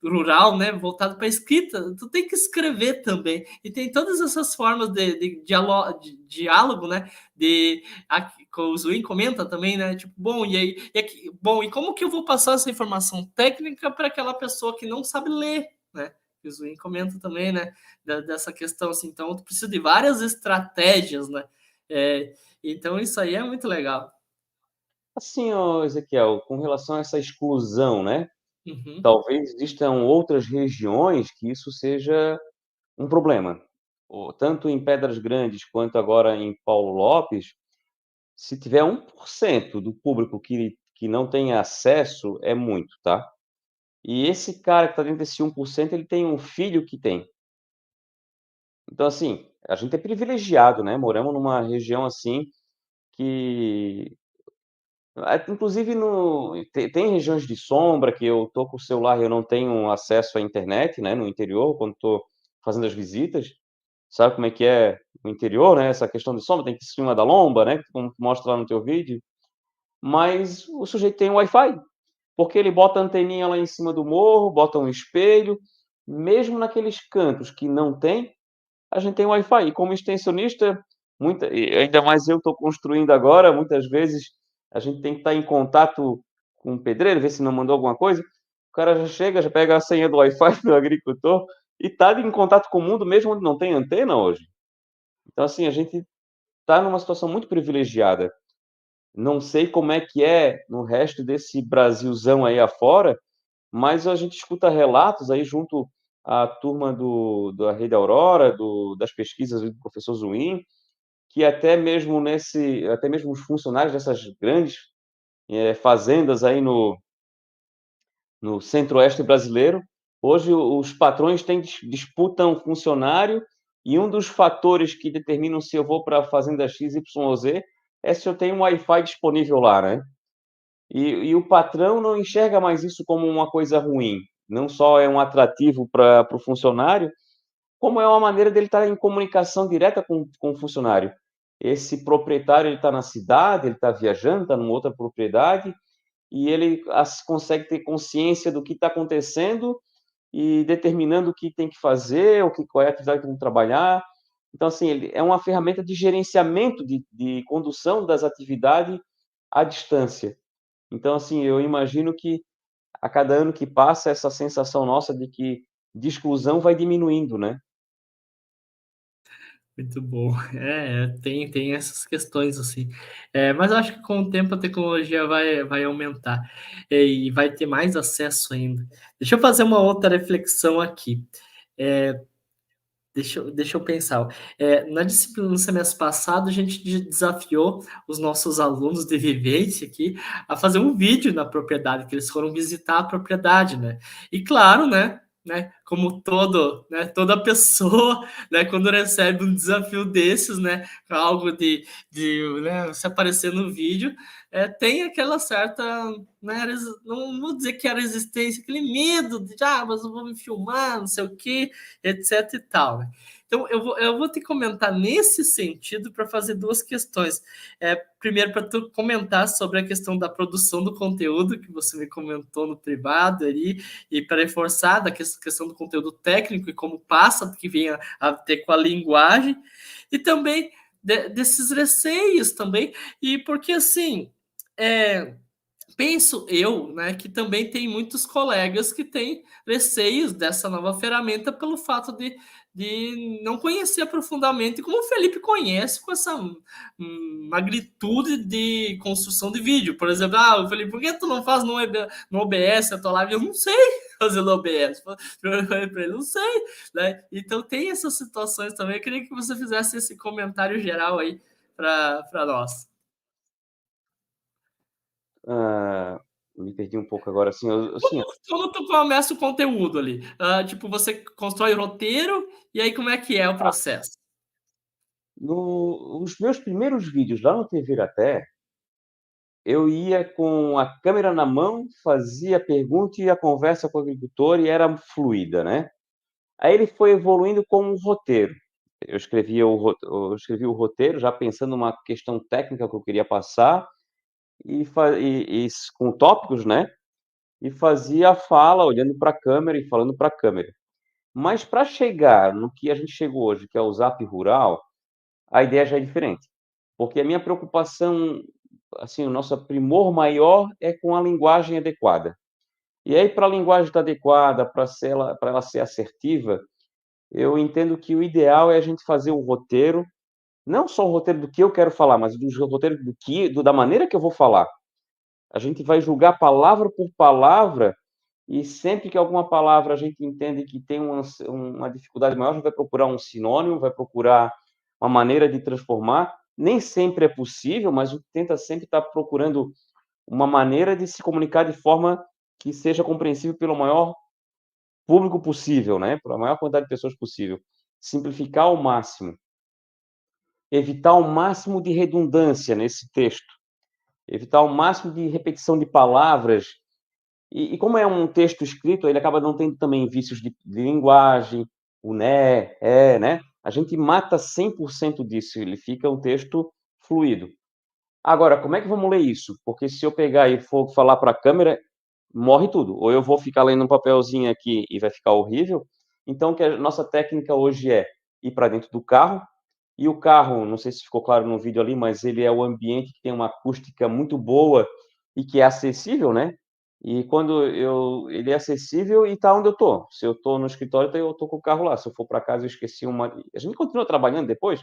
rural, né, voltado para escrita, tu tem que escrever também, e tem todas essas formas de diálogo, né, o Zuin comenta também, né, tipo, bom, e como que eu vou passar essa informação técnica para aquela pessoa que não sabe ler, né, o Zuin comenta também, né, dessa questão, assim, então tu precisa de várias estratégias, né, então isso aí é muito legal. Assim, ó, Ezequiel, com relação a essa exclusão, né? Uhum. Talvez existam outras regiões que isso seja um problema. Tanto em Pedras Grandes quanto agora em Paulo Lopes, se tiver 1% do público que não tem acesso, é muito, tá? E esse cara que está dentro desse 1%, ele tem um filho que tem. Então, assim, a gente é privilegiado, né? Moramos numa região assim que inclusive tem regiões de sombra que eu tô com o celular e eu não tenho acesso à internet, né, no interior, quando estou fazendo as visitas. Sabe como é que é o interior, né, essa questão de sombra, tem que ir em cima da lomba, né, como mostra lá no teu vídeo. Mas o sujeito tem Wi-Fi, porque ele bota a anteninha lá em cima do morro, bota um espelho, mesmo naqueles cantos que não tem, a gente tem Wi-Fi. E como extensionista, e ainda mais eu estou construindo agora, muitas vezes a gente tem que estar em contato com o pedreiro, ver se não mandou alguma coisa. O cara já chega, já pega a senha do Wi-Fi do agricultor e está em contato com o mundo mesmo onde não tem antena hoje. Então, assim, a gente está numa situação muito privilegiada. Não sei como é que é no resto desse Brasilzão aí afora, mas a gente escuta relatos aí junto a turma da Rede Aurora, das pesquisas do professor Zuin, que até mesmo os funcionários dessas grandes fazendas aí no centro-oeste brasileiro, hoje os patrões disputam funcionário, e um dos fatores que determinam se eu vou para a fazenda X, Y ou Z é se eu tenho um Wi-Fi disponível lá, né? E o patrão não enxerga mais isso como uma coisa ruim. Não só é um atrativo para o funcionário, como é uma maneira dele estar em comunicação direta com o funcionário. Esse proprietário ele está na cidade, ele está viajando, está numa outra propriedade, e ele consegue ter consciência do que está acontecendo e determinando o que tem que fazer, qual é a atividade que tem que trabalhar. Então, assim, ele é uma ferramenta de gerenciamento, de condução das atividades à distância. Então, assim, eu imagino que a cada ano que passa, essa sensação nossa de exclusão vai diminuindo, né? Muito bom. Tem essas questões assim. Mas eu acho que com o tempo a tecnologia vai aumentar e vai ter mais acesso ainda. Deixa eu fazer uma outra reflexão aqui. É, deixa eu pensar. Na disciplina no semestre passado, a gente desafiou os nossos alunos de vivência aqui a fazer um vídeo na propriedade, que eles foram visitar a propriedade, né? E claro, né, como toda pessoa, né, quando recebe um desafio desses, né, algo né, se aparecer no vídeo, tem aquela certa, né, não vou dizer que era resistência, aquele medo de, mas eu vou me filmar, não sei o quê, etc e tal, né? Então, eu vou te comentar nesse sentido para fazer duas questões. Primeiro, para tu comentar sobre a questão da produção do conteúdo, que você me comentou no privado ali, e para reforçar da questão do conteúdo técnico e como passa, que vem a ter com a linguagem, e também desses receios também, e porque assim, penso eu, né, que também tem muitos colegas que têm receios dessa nova ferramenta pelo fato de não conhecer profundamente, como o Felipe conhece, com essa magnitude de construção de vídeo. Por exemplo, o Felipe, por que tu não faz no OBS a tua live? Eu não sei fazer no OBS. Eu falei para ele, não sei. Né? Então tem essas situações também. Eu queria que você fizesse esse comentário geral aí para nós. Me perdi um pouco agora, assim, Como tu começa o conteúdo ali? Tipo, você constrói o roteiro, e aí como é que é o processo? Os meus primeiros vídeos lá no Tviraté, eu ia com a câmera na mão, fazia pergunta e a conversa com o agricultor e era fluida, né? Aí ele foi evoluindo com um roteiro. Eu escrevi o roteiro já pensando numa questão técnica que eu queria passar e com tópicos, né? E fazia a fala olhando para a câmera e falando para a câmera. Mas para chegar no que a gente chegou hoje, que é o Zap Rural, a ideia já é diferente. Porque a minha preocupação, assim, o nosso primor maior é com a linguagem adequada. E aí, para a linguagem estar adequada, para ela ser assertiva, eu entendo que o ideal é a gente fazer o roteiro, não só o roteiro do que eu quero falar, mas o roteiro da maneira que eu vou falar. A gente vai julgar palavra por palavra, e sempre que alguma palavra a gente entende que tem uma dificuldade maior, a gente vai procurar um sinônimo, vai procurar uma maneira de transformar. Nem sempre é possível, mas a gente tenta sempre estar procurando uma maneira de se comunicar de forma que seja compreensível pelo maior público possível, né? Pela maior quantidade de pessoas possível. Simplificar ao máximo. Evitar o máximo de redundância nesse texto. Evitar o máximo de repetição de palavras. E como é um texto escrito, ele acaba não tendo também vícios de linguagem, o né, né? A gente mata 100% disso, ele fica um texto fluido. Agora, como é que vamos ler isso? Porque se eu pegar e for falar para a câmera, morre tudo. Ou eu vou ficar lendo um papelzinho aqui e vai ficar horrível. Então, o que a nossa técnica hoje é ir para dentro do carro. E o carro, não sei se ficou claro no vídeo ali, mas ele é o ambiente que tem uma acústica muito boa e que é acessível, né? E ele é acessível e está onde eu estou. Se eu estou no escritório, então eu estou com o carro lá. Se eu for para casa, eu esqueci uma. A gente continua trabalhando depois.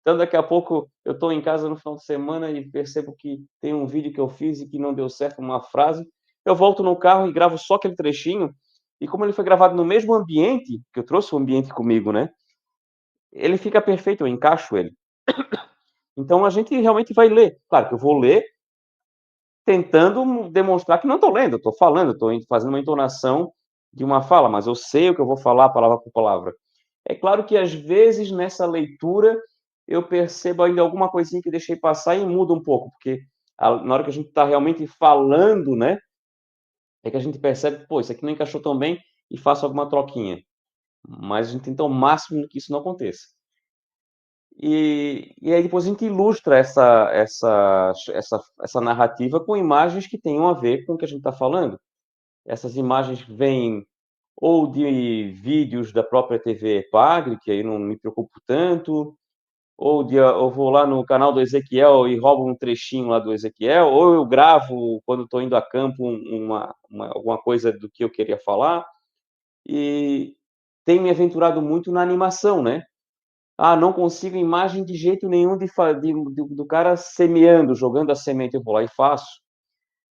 Então, daqui a pouco, eu estou em casa no final de semana e percebo que tem um vídeo que eu fiz e que não deu certo, uma frase. Eu volto no carro e gravo só aquele trechinho E como ele foi gravado no mesmo ambiente, que eu trouxe o ambiente comigo, né? Ele fica perfeito, eu encaixo ele. Então a gente realmente vai ler. Claro que eu vou ler tentando demonstrar que não estou lendo, estou falando, estou fazendo uma entonação de uma fala, mas eu sei o que eu vou falar palavra por palavra. É claro que às vezes nessa leitura eu percebo ainda alguma coisinha que deixei passar e muda um pouco, porque na hora que a gente está realmente falando, né, é que a gente percebe que, pô, isso aqui não encaixou tão bem e faço alguma troquinha. Mas a gente tenta ao máximo que isso não aconteça. E aí depois a gente ilustra essa narrativa com imagens que tenham a ver com o que a gente está falando. Essas imagens vêm ou de vídeos da própria TV Pagre, que aí não me preocupo tanto, ou eu vou lá no canal do Ezequiel e roubo um trechinho lá do Ezequiel, ou eu gravo quando estou indo a campo alguma coisa do que eu queria falar. E tenho me aventurado muito na animação, né? Não consigo imagem de jeito nenhum do cara semeando, jogando a semente. Eu vou lá e faço.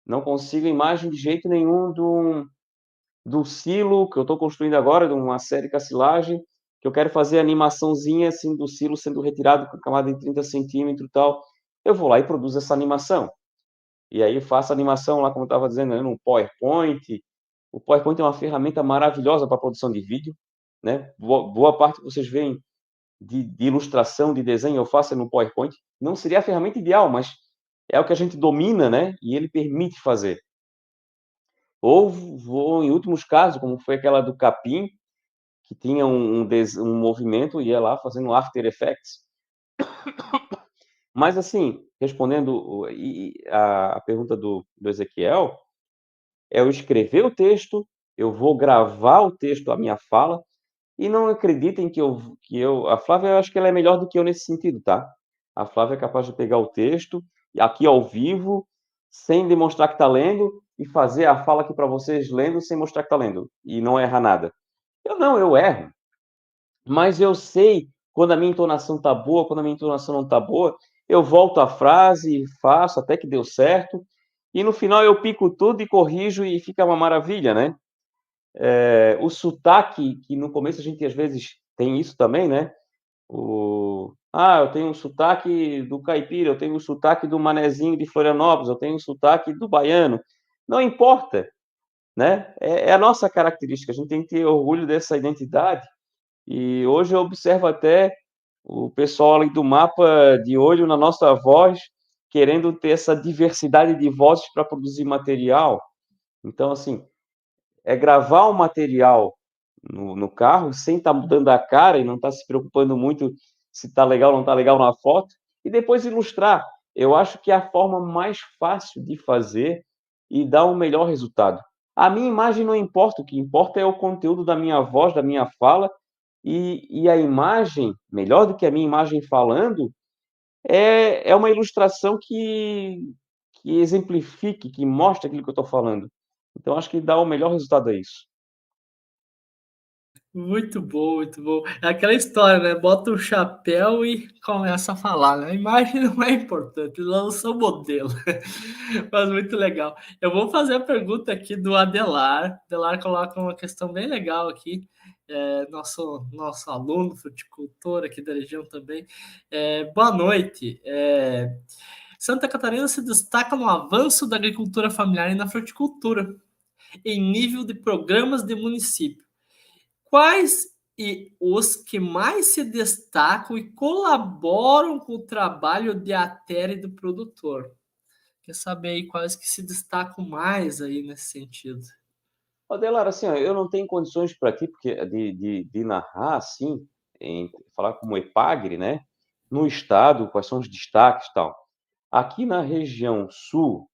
Não consigo imagem de jeito nenhum do silo que eu estou construindo agora, de uma série Cacilagem, que eu quero fazer a animaçãozinha assim, do silo sendo retirado com camada de 30 centímetros e tal. Eu vou lá e produzo essa animação. E aí eu faço a animação lá, como eu estava dizendo, né, no PowerPoint. O PowerPoint é uma ferramenta maravilhosa para produção de vídeo, né? Boa parte que vocês veem de ilustração, de desenho, eu faço no PowerPoint. Não seria a ferramenta ideal, mas é o que a gente domina, né? E ele permite fazer. Ou vou em últimos casos, como foi aquela do Capim, que tinha um movimento e ia lá fazendo After Effects. Mas, assim, respondendo a pergunta do Ezequiel, é eu escrever o texto, eu vou gravar o texto, a minha fala, e não acreditem a Flávia, eu acho que ela é melhor do que eu nesse sentido, tá? A Flávia é capaz de pegar o texto, e aqui ao vivo, sem demonstrar que está lendo, e fazer a fala aqui para vocês lendo, sem mostrar que está lendo, e não erra nada. Eu não, eu erro. Mas eu sei quando a minha entonação está boa, quando a minha entonação não está boa, eu volto à frase, faço até que deu certo, e no final eu pico tudo e corrijo e fica uma maravilha, né? O sotaque, que no começo a gente às vezes tem isso também, né? Eu tenho um sotaque do caipira, eu tenho um sotaque do manezinho de Florianópolis, eu tenho um sotaque do baiano. Não importa, né? É a nossa característica, a gente tem que ter orgulho dessa identidade. E hoje eu observo até o pessoal ali do mapa de olho na nossa voz, querendo ter essa diversidade de vozes para produzir material. Então, assim, é gravar o material no carro sem estar mudando a cara e não estar se preocupando muito se está legal ou não está legal na foto, e depois ilustrar. Eu acho que é a forma mais fácil de fazer e dar um melhor resultado. A minha imagem não importa, o que importa é o conteúdo da minha voz, da minha fala, e a imagem, melhor do que a minha imagem falando, é uma ilustração que exemplifique, que mostre aquilo que eu estou falando. Então, acho que dá o melhor resultado a isso. Muito bom, muito bom. É aquela história, né? Bota o chapéu e começa a falar, né? A imagem não é importante, não sou modelo. Mas muito legal. Eu vou fazer a pergunta aqui do Adelar. Adelar coloca uma questão bem legal aqui. Nosso aluno, fruticultor aqui da região também. Boa noite. Santa Catarina se destaca no avanço da agricultura familiar e na fruticultura, em nível de programas de município. Quais os que mais se destacam e colaboram com o trabalho de artéria e do produtor? Quer saber aí quais que se destacam mais aí nesse sentido? Adelar, assim, ó, eu não tenho condições para ti porque de narrar assim, falar como EPAGRE, né? No estado, quais são os destaques e tal. Aqui na região sul,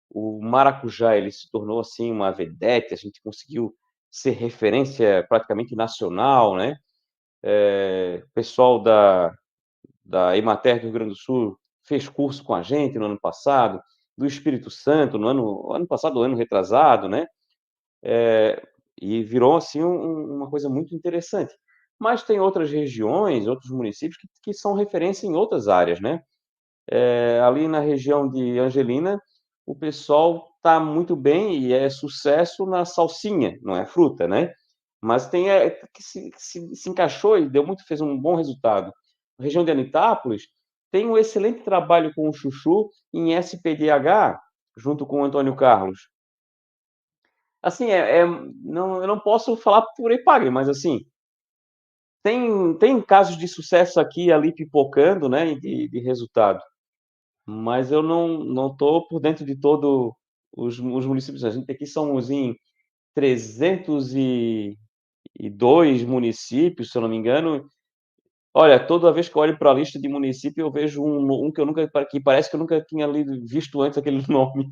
o maracujá ele se tornou assim uma vedete, a gente conseguiu ser referência praticamente nacional, né? O pessoal da Emater do Rio Grande do Sul fez curso com a gente no ano passado, do Espírito Santo no ano passado, ano retrasado, né? E virou assim uma coisa muito interessante. Mas tem outras regiões, outros municípios que são referência em outras áreas, né? Ali na região de Angelina, o pessoal está muito bem e é sucesso na salsinha, não é fruta, né? Mas tem que se encaixou e fez um bom resultado. A região de Anitápolis tem um excelente trabalho com o chuchu em SPDH, junto com o Antônio Carlos. Assim, não, eu não posso falar por Epagre, mas assim, tem casos de sucesso aqui e ali pipocando, né, de resultado. Mas eu não estou por dentro de todos os municípios. A gente aqui somos em 302 municípios, se eu não me engano. Olha, toda vez que eu olho para a lista de município, eu vejo um que parece que eu nunca tinha visto antes aquele nome.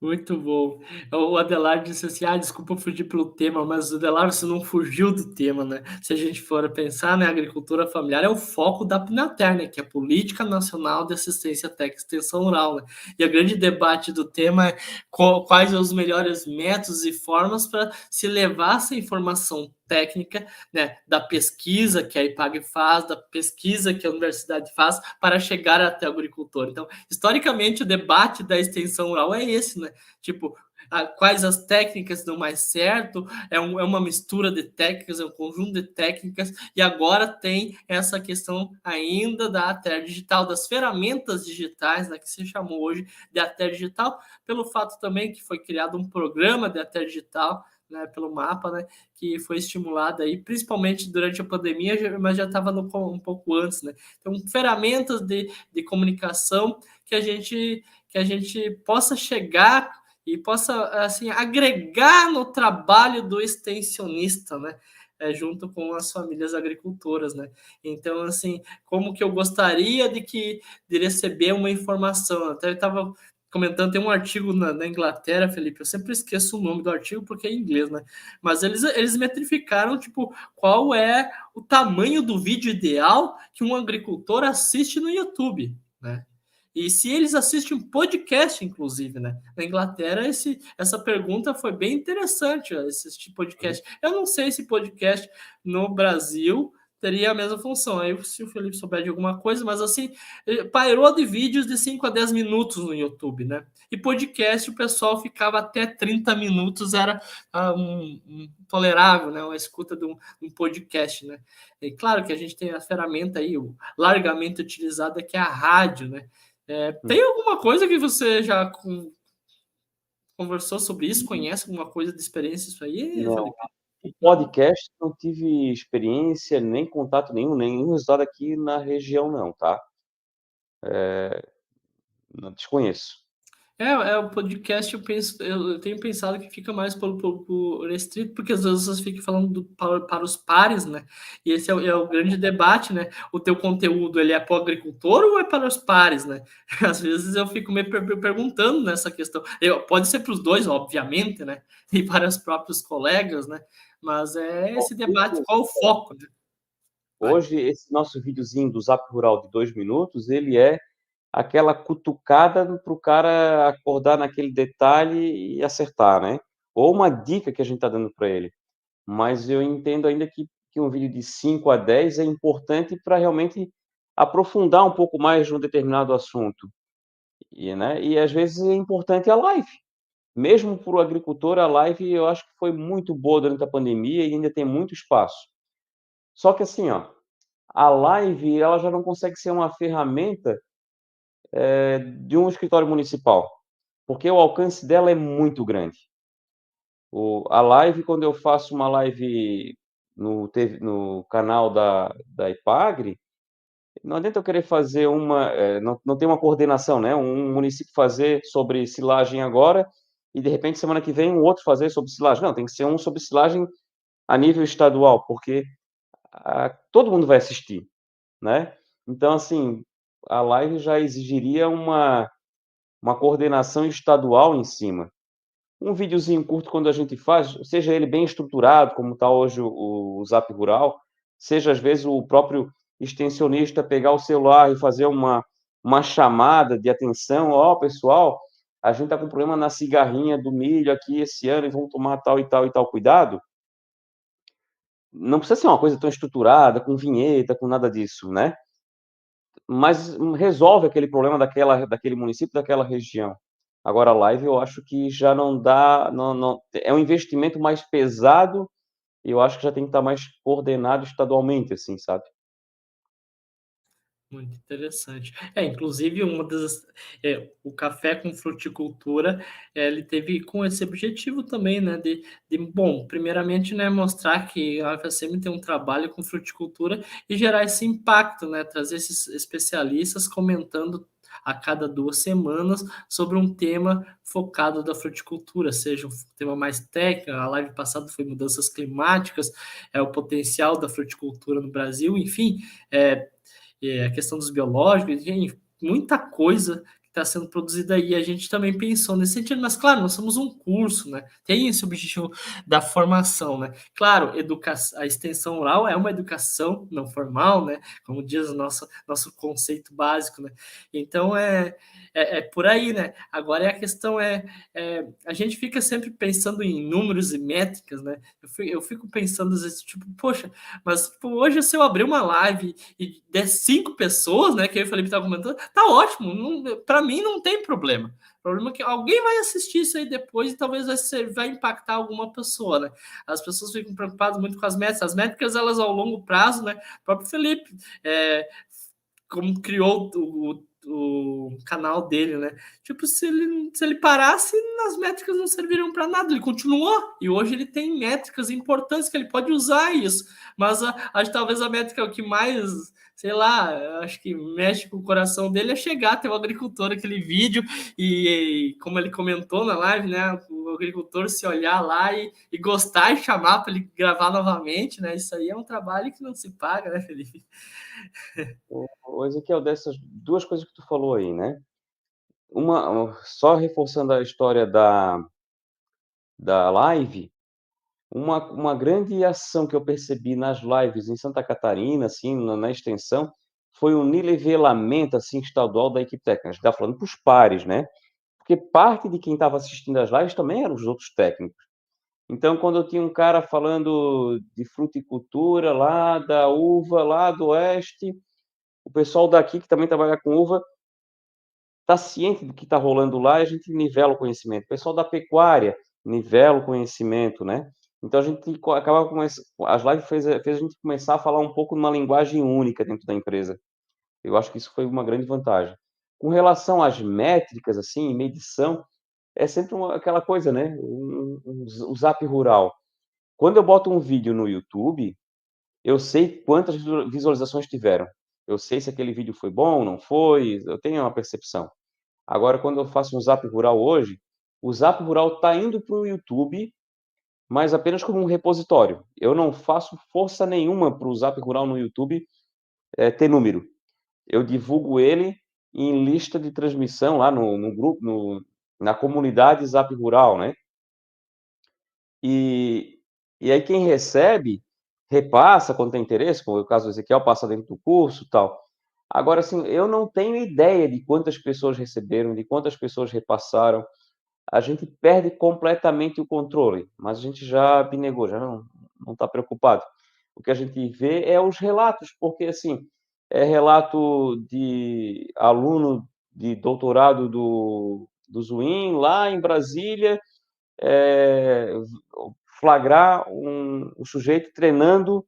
Muito bom. O Adelardo disse assim: desculpa fugir pelo tema, mas o Adelardo, você não fugiu do tema, né? Se a gente for pensar, né, a agricultura familiar é o foco da PNATER, né, que é a Política Nacional de Assistência Técnica e Extensão Rural, né? E o grande debate do tema é quais os melhores métodos e formas para se levar essa informação técnica, né, da pesquisa que a IPAG faz, da pesquisa que a universidade faz, para chegar até o agricultor. Então, historicamente, o debate da extensão rural é esse, né? Tipo, quais as técnicas dão mais certo, é uma mistura de técnicas, é um conjunto de técnicas, e agora tem essa questão ainda da ATER digital, das ferramentas digitais, né, que se chamou hoje de ATER digital, pelo fato também que foi criado um programa de ATER digital, né, pelo mapa, né, que foi estimulado aí, principalmente durante a pandemia, mas já estava um pouco antes, né? Então, ferramentas de comunicação que a gente possa chegar e possa, assim, agregar no trabalho do extensionista, né? Junto com as famílias agricultoras, né? Então, assim, como que eu gostaria de receber uma informação? Até eu estava comentando, tem um artigo na Inglaterra, Felipe, eu sempre esqueço o nome do artigo porque é em inglês, né? Mas eles metrificaram, tipo, qual é o tamanho do vídeo ideal que um agricultor assiste no YouTube, né? E se eles assistem um podcast, inclusive, né? Na Inglaterra, essa pergunta foi bem interessante, ó, assistir podcast. Eu não sei se podcast no Brasil teria a mesma função. Aí, se o Felipe souber de alguma coisa, mas assim, pairou de vídeos de 5 a 10 minutos no YouTube, né? E podcast, o pessoal ficava até 30 minutos, era tolerável, né? Uma escuta de um podcast, né? E claro que a gente tem a ferramenta aí, largamente utilizada, que é a rádio, né? Tem alguma coisa que você já conversou sobre isso? Conhece alguma coisa de experiência isso aí, Não, Felipe? em podcast não tive experiência, nem contato nenhum resultado aqui na região não, tá? Não desconheço. O podcast, eu tenho pensado que fica mais por restrito, porque às vezes você fica falando para os pares, né? E esse é o grande debate, né? O teu conteúdo, ele é para o agricultor ou é para os pares, né? Às vezes eu fico me perguntando nessa questão. Pode ser para os dois, obviamente, né? E para os próprios colegas, né? Mas é esse debate, qual o foco, né? Hoje, esse nosso videozinho do Zap Rural de 2 minutos, ele é aquela cutucada para o cara acordar naquele detalhe e acertar, né? Ou uma dica que a gente está dando para ele. Mas eu entendo ainda que um vídeo de 5 a 10 é importante para realmente aprofundar um pouco mais de um determinado assunto. Né? E às vezes é importante a live. Mesmo para o agricultor, a live eu acho que foi muito boa durante a pandemia e ainda tem muito espaço. Só que assim, ó, a live ela já não consegue ser uma ferramenta de um escritório municipal, porque o alcance dela é muito grande. A live, quando eu faço uma live no canal da Ipagre, não adianta eu querer fazer não tem uma coordenação, né? Um município fazer sobre silagem agora e de repente semana que vem um outro fazer sobre silagem. Não, tem que ser um sobre silagem a nível estadual, porque todo mundo vai assistir, né? Então, assim, a live já exigiria uma coordenação estadual em cima. Um videozinho curto, quando a gente faz, seja ele bem estruturado, como está hoje o Zap Rural, seja às vezes o próprio extensionista pegar o celular e fazer uma chamada de atenção, pessoal, a gente está com problema na cigarrinha do milho aqui esse ano e vamos tomar tal e tal e tal cuidado. Não precisa ser uma coisa tão estruturada, com vinheta, com nada disso, né? mas resolve aquele problema daquele município, daquela região. Agora, a live eu acho que já não dá, não, é um investimento mais pesado e eu acho que já tem que estar mais coordenado estadualmente, assim, sabe? Muito interessante. Inclusive uma das o café com fruticultura, ele teve com esse objetivo também, né, bom, primeiramente, né, mostrar que a UFSM tem um trabalho com fruticultura e gerar esse impacto, né, trazer esses especialistas comentando a cada 2 semanas sobre um tema focado da fruticultura, seja um tema mais técnico, a live passada foi mudanças climáticas, o potencial da fruticultura no Brasil, enfim, a questão dos biológicos, tem muita coisa que está sendo produzida aí. A gente também pensou nesse sentido, mas claro, nós somos um curso, né? Tem esse objetivo da formação, né? Claro, a extensão oral é uma educação não formal, né? Como diz o nosso conceito básico, né? Então é por aí, né? Agora a questão a gente fica sempre pensando em números e métricas, né? Eu fico pensando às vezes, tipo, poxa, mas tipo, hoje se eu abrir uma live e der 5 pessoas, né, que eu e o Felipe estava comentando, tá ótimo, para mim não tem problema. O problema é que alguém vai assistir isso aí depois e talvez vai impactar alguma pessoa, né? As pessoas ficam preocupadas muito com as métricas, elas ao longo prazo, né? O próprio Felipe, como criou o canal dele, né? Tipo, se ele parasse, as métricas não serviriam para nada. Ele continuou e hoje ele tem métricas importantes que ele pode usar isso. Mas acho que talvez a métrica que mais, sei lá, acho que mexe com o coração dele é chegar até o agricultor, aquele vídeo, e como ele comentou na live, né? O agricultor se olhar lá e gostar e chamar para ele gravar novamente, né? Isso aí é um trabalho que não se paga, né, Felipe? O Ezequiel, dessas duas coisas que tu falou aí, né? Só reforçando a história da live, uma grande ação que eu percebi nas lives em Santa Catarina, assim, na extensão, foi o nivelamento, assim, estadual da equipe técnica. A gente está falando para os pares, né? Porque parte de quem estava assistindo às lives também eram os outros técnicos. Então, quando eu tinha um cara falando de fruticultura lá da uva, lá do oeste, o pessoal daqui que também trabalha com uva está ciente do que está rolando lá e a gente nivela o conhecimento. O pessoal da pecuária nivela o conhecimento, né? Então a gente acaba com as lives fez a gente começar a falar um pouco numa linguagem única dentro da empresa. Eu acho que isso foi uma grande vantagem. Com relação às métricas, assim, medição, é sempre aquela coisa, né? O Zap Rural. Quando eu boto um vídeo no YouTube, eu sei quantas visualizações tiveram. Eu sei se aquele vídeo foi bom, não foi, eu tenho uma percepção. Agora, quando eu faço um Zap Rural hoje, o Zap Rural está indo para o YouTube, mas apenas como um repositório. Eu não faço força nenhuma para o Zap Rural no YouTube ter número. Eu divulgo ele em lista de transmissão lá no grupo, na comunidade Zap Rural, né? E, e aí quem recebe, repassa quando tem interesse, como é o caso do Ezequiel, passa dentro do curso e tal. Agora, assim, eu não tenho ideia de quantas pessoas receberam, de quantas pessoas repassaram. A gente perde completamente o controle, mas a gente já abnegou, já não está preocupado. O que a gente vê é os relatos, porque, assim, é relato de aluno de doutorado do ZUIN, lá em Brasília, flagrar o sujeito treinando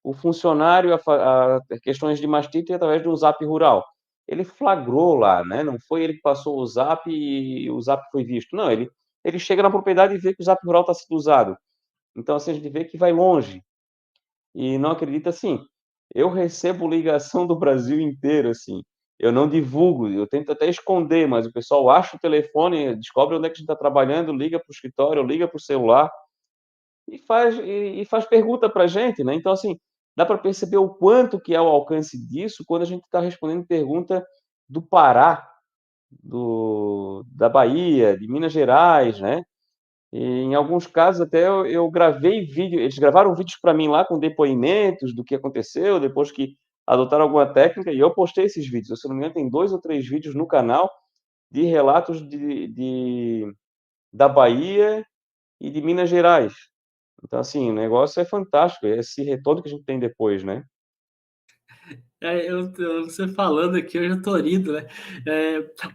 o funcionário a questões de mastite através de um Zap Rural. Ele flagrou lá, né? Não foi ele que passou o Zap e o Zap foi visto. Não, ele chega na propriedade e vê que o Zap Rural está sendo usado. Então, assim, a gente vê que vai longe. E não acredita, assim, eu recebo ligação do Brasil inteiro, assim. Eu não divulgo, eu tento até esconder, mas o pessoal acha o telefone, descobre onde é que a gente está trabalhando, liga para o escritório, liga para o celular e faz pergunta para a gente, né? Então, assim, dá para perceber o quanto que é o alcance disso quando a gente está respondendo pergunta do Pará, da Bahia, de Minas Gerais, né? E, em alguns casos até eu gravei vídeo, eles gravaram vídeos para mim lá com depoimentos do que aconteceu depois que adotaram alguma técnica e eu postei esses vídeos. Eu, se não me engano, tem 2 ou 3 vídeos no canal de relatos da Bahia e de Minas Gerais. Então, assim, o negócio é fantástico, é esse retorno que a gente tem depois, né? Você falando aqui, eu já tô rindo, né?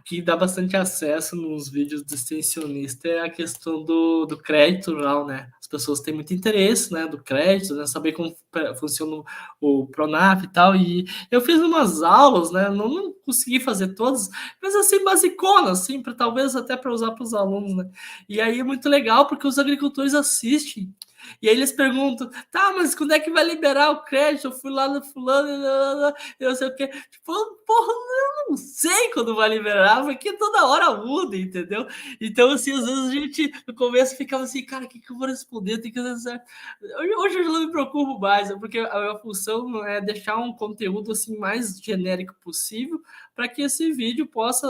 Que dá bastante acesso nos vídeos do extensionista é a questão do crédito rural, né? As pessoas têm muito interesse, né, do crédito, né, saber como funciona o Pronaf e tal. E eu fiz umas aulas, né? Não consegui fazer todas, mas assim, basicona, assim, para talvez até para usar para os alunos, né? E aí é muito legal porque os agricultores assistem. E aí eles perguntam, tá, mas quando é que vai liberar o crédito? Eu fui lá no fulano, eu não sei o quê. Tipo, porra, eu não sei quando vai liberar, porque toda hora muda, entendeu? Então, assim, às vezes a gente, no começo, ficava assim, cara, o que eu vou responder? Tem que fazer certo. Hoje eu já não me preocupo mais, porque a minha função é deixar um conteúdo, assim, mais genérico possível, para que esse vídeo possa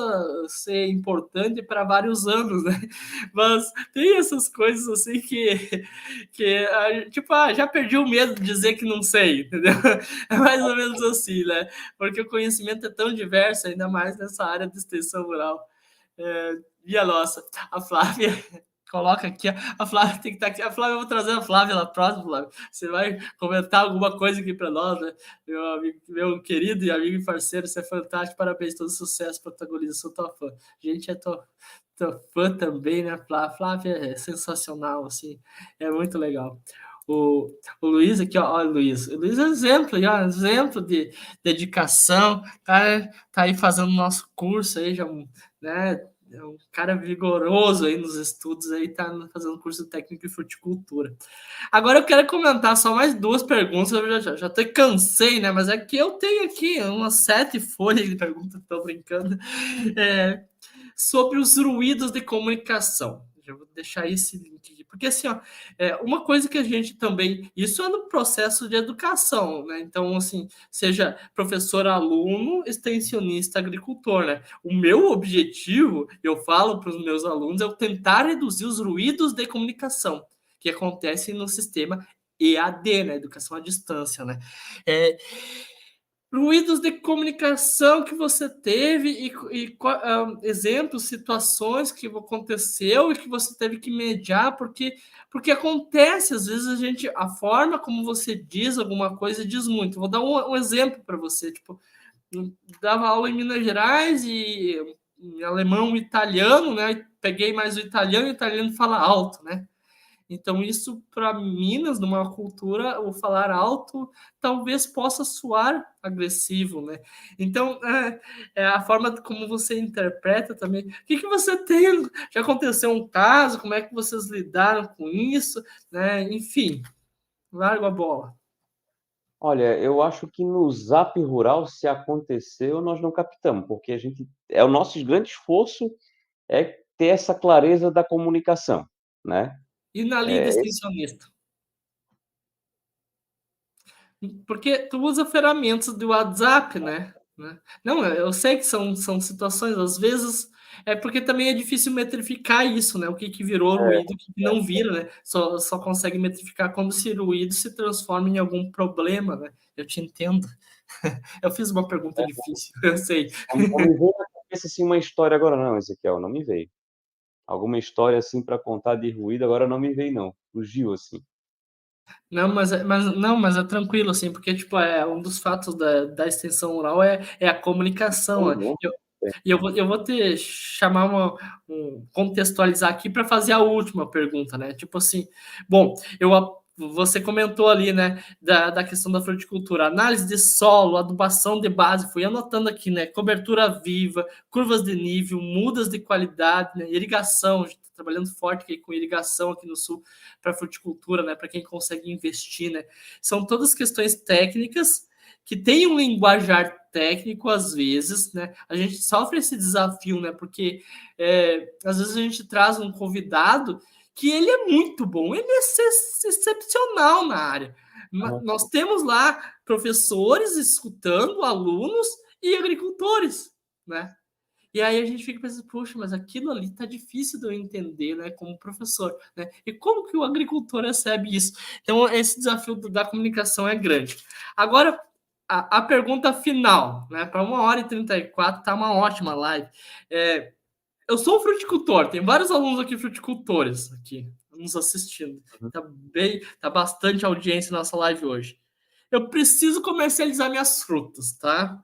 ser importante para vários anos, né? Mas tem essas coisas, assim, tipo, já perdi o medo de dizer que não sei, entendeu? É mais ou menos assim, né? Porque o conhecimento é tão diverso, ainda mais nessa área de extensão rural. E a nossa, a Flávia, coloca aqui, a Flávia tem que estar aqui. A Flávia, eu vou trazer a Flávia lá próximo, Flávia. Você vai comentar alguma coisa aqui para nós, né? Meu amigo, meu querido e amigo e parceiro, você é fantástico, parabéns, todo sucesso, protagonista, sou tua fã. Gente, é tua fã também, né? Flávia é sensacional, assim, é muito legal. O Luiz aqui, ó, o Luiz é exemplo, ó, exemplo de dedicação, tá aí fazendo nosso curso aí, já, né? É um cara vigoroso aí nos estudos, aí tá fazendo curso técnico em fruticultura. Agora eu quero comentar só mais duas perguntas, eu já até cansei, né? Mas é que eu tenho aqui umas 7 folhas de perguntas, tô brincando. Sobre os ruídos de comunicação. Já vou deixar esse link aqui. Porque, assim, ó, uma coisa que a gente também. Isso é no processo de educação, né? Então, assim, seja professor, aluno, extensionista, agricultor, né? O meu objetivo, eu falo para os meus alunos, é eu tentar reduzir os ruídos de comunicação que acontecem no sistema EAD, né? Educação à distância, né? Ruídos de comunicação que você teve e exemplos, situações que aconteceu e que você teve que mediar, porque acontece, às vezes a forma como você diz alguma coisa diz muito. Vou dar um exemplo para você, tipo, dava aula em Minas Gerais e em alemão e italiano, né? Peguei mais o italiano fala alto, né? Então, isso para Minas, numa cultura, o falar alto talvez possa soar agressivo, né? Então, é a forma como você interpreta também. O que você tem? Já aconteceu um caso? Como é que vocês lidaram com isso? Né? Enfim, largo a bola. Olha, eu acho que no Zap Rural, se aconteceu, nós não captamos, porque a gente o nosso grande esforço é ter essa clareza da comunicação, né. E na lida Esse extensionista? Porque tu usa ferramentas do WhatsApp, né? Não, eu sei que são situações, às vezes, porque também é difícil metrificar isso, né? O que virou ruído, o que não vira, né? Só consegue metrificar quando esse ruído se transforma em algum problema, né? Eu te entendo. Eu fiz uma pergunta difícil, eu sei. não me veio na cabeça, assim, uma história agora não, Ezequiel, não me veio. Alguma história, assim, para contar de ruído, agora não me veio não, fugiu, assim. Não, mas é tranquilo, assim, porque, tipo, um dos fatos da extensão oral é a comunicação, né? Uhum. E eu vou te chamar contextualizar aqui para fazer a última pergunta, né? Tipo assim, bom, você comentou ali, né, da questão da fruticultura, análise de solo, adubação de base, fui anotando aqui, né? Cobertura viva, curvas de nível, mudas de qualidade, né? Irrigação, a gente tá trabalhando forte aqui com irrigação aqui no sul para fruticultura, né? Para quem consegue investir, né? São todas questões técnicas que tem um linguajar técnico às vezes, né? A gente sofre esse desafio, né? Porque às vezes a gente traz um convidado que ele é muito bom, ele é excepcional na área. Nós temos lá professores escutando, alunos e agricultores, né? E aí a gente fica pensando, poxa, mas aquilo ali tá difícil de eu entender, né, como professor, né? E como que o agricultor recebe isso? Então, esse desafio da comunicação é grande. Agora, a pergunta final, né? Para 1h34, tá uma ótima live. Eu sou um fruticultor, tem vários alunos aqui fruticultores aqui nos assistindo. Tá bastante audiência na nossa live hoje. eu preciso comercializar minhas frutas, tá?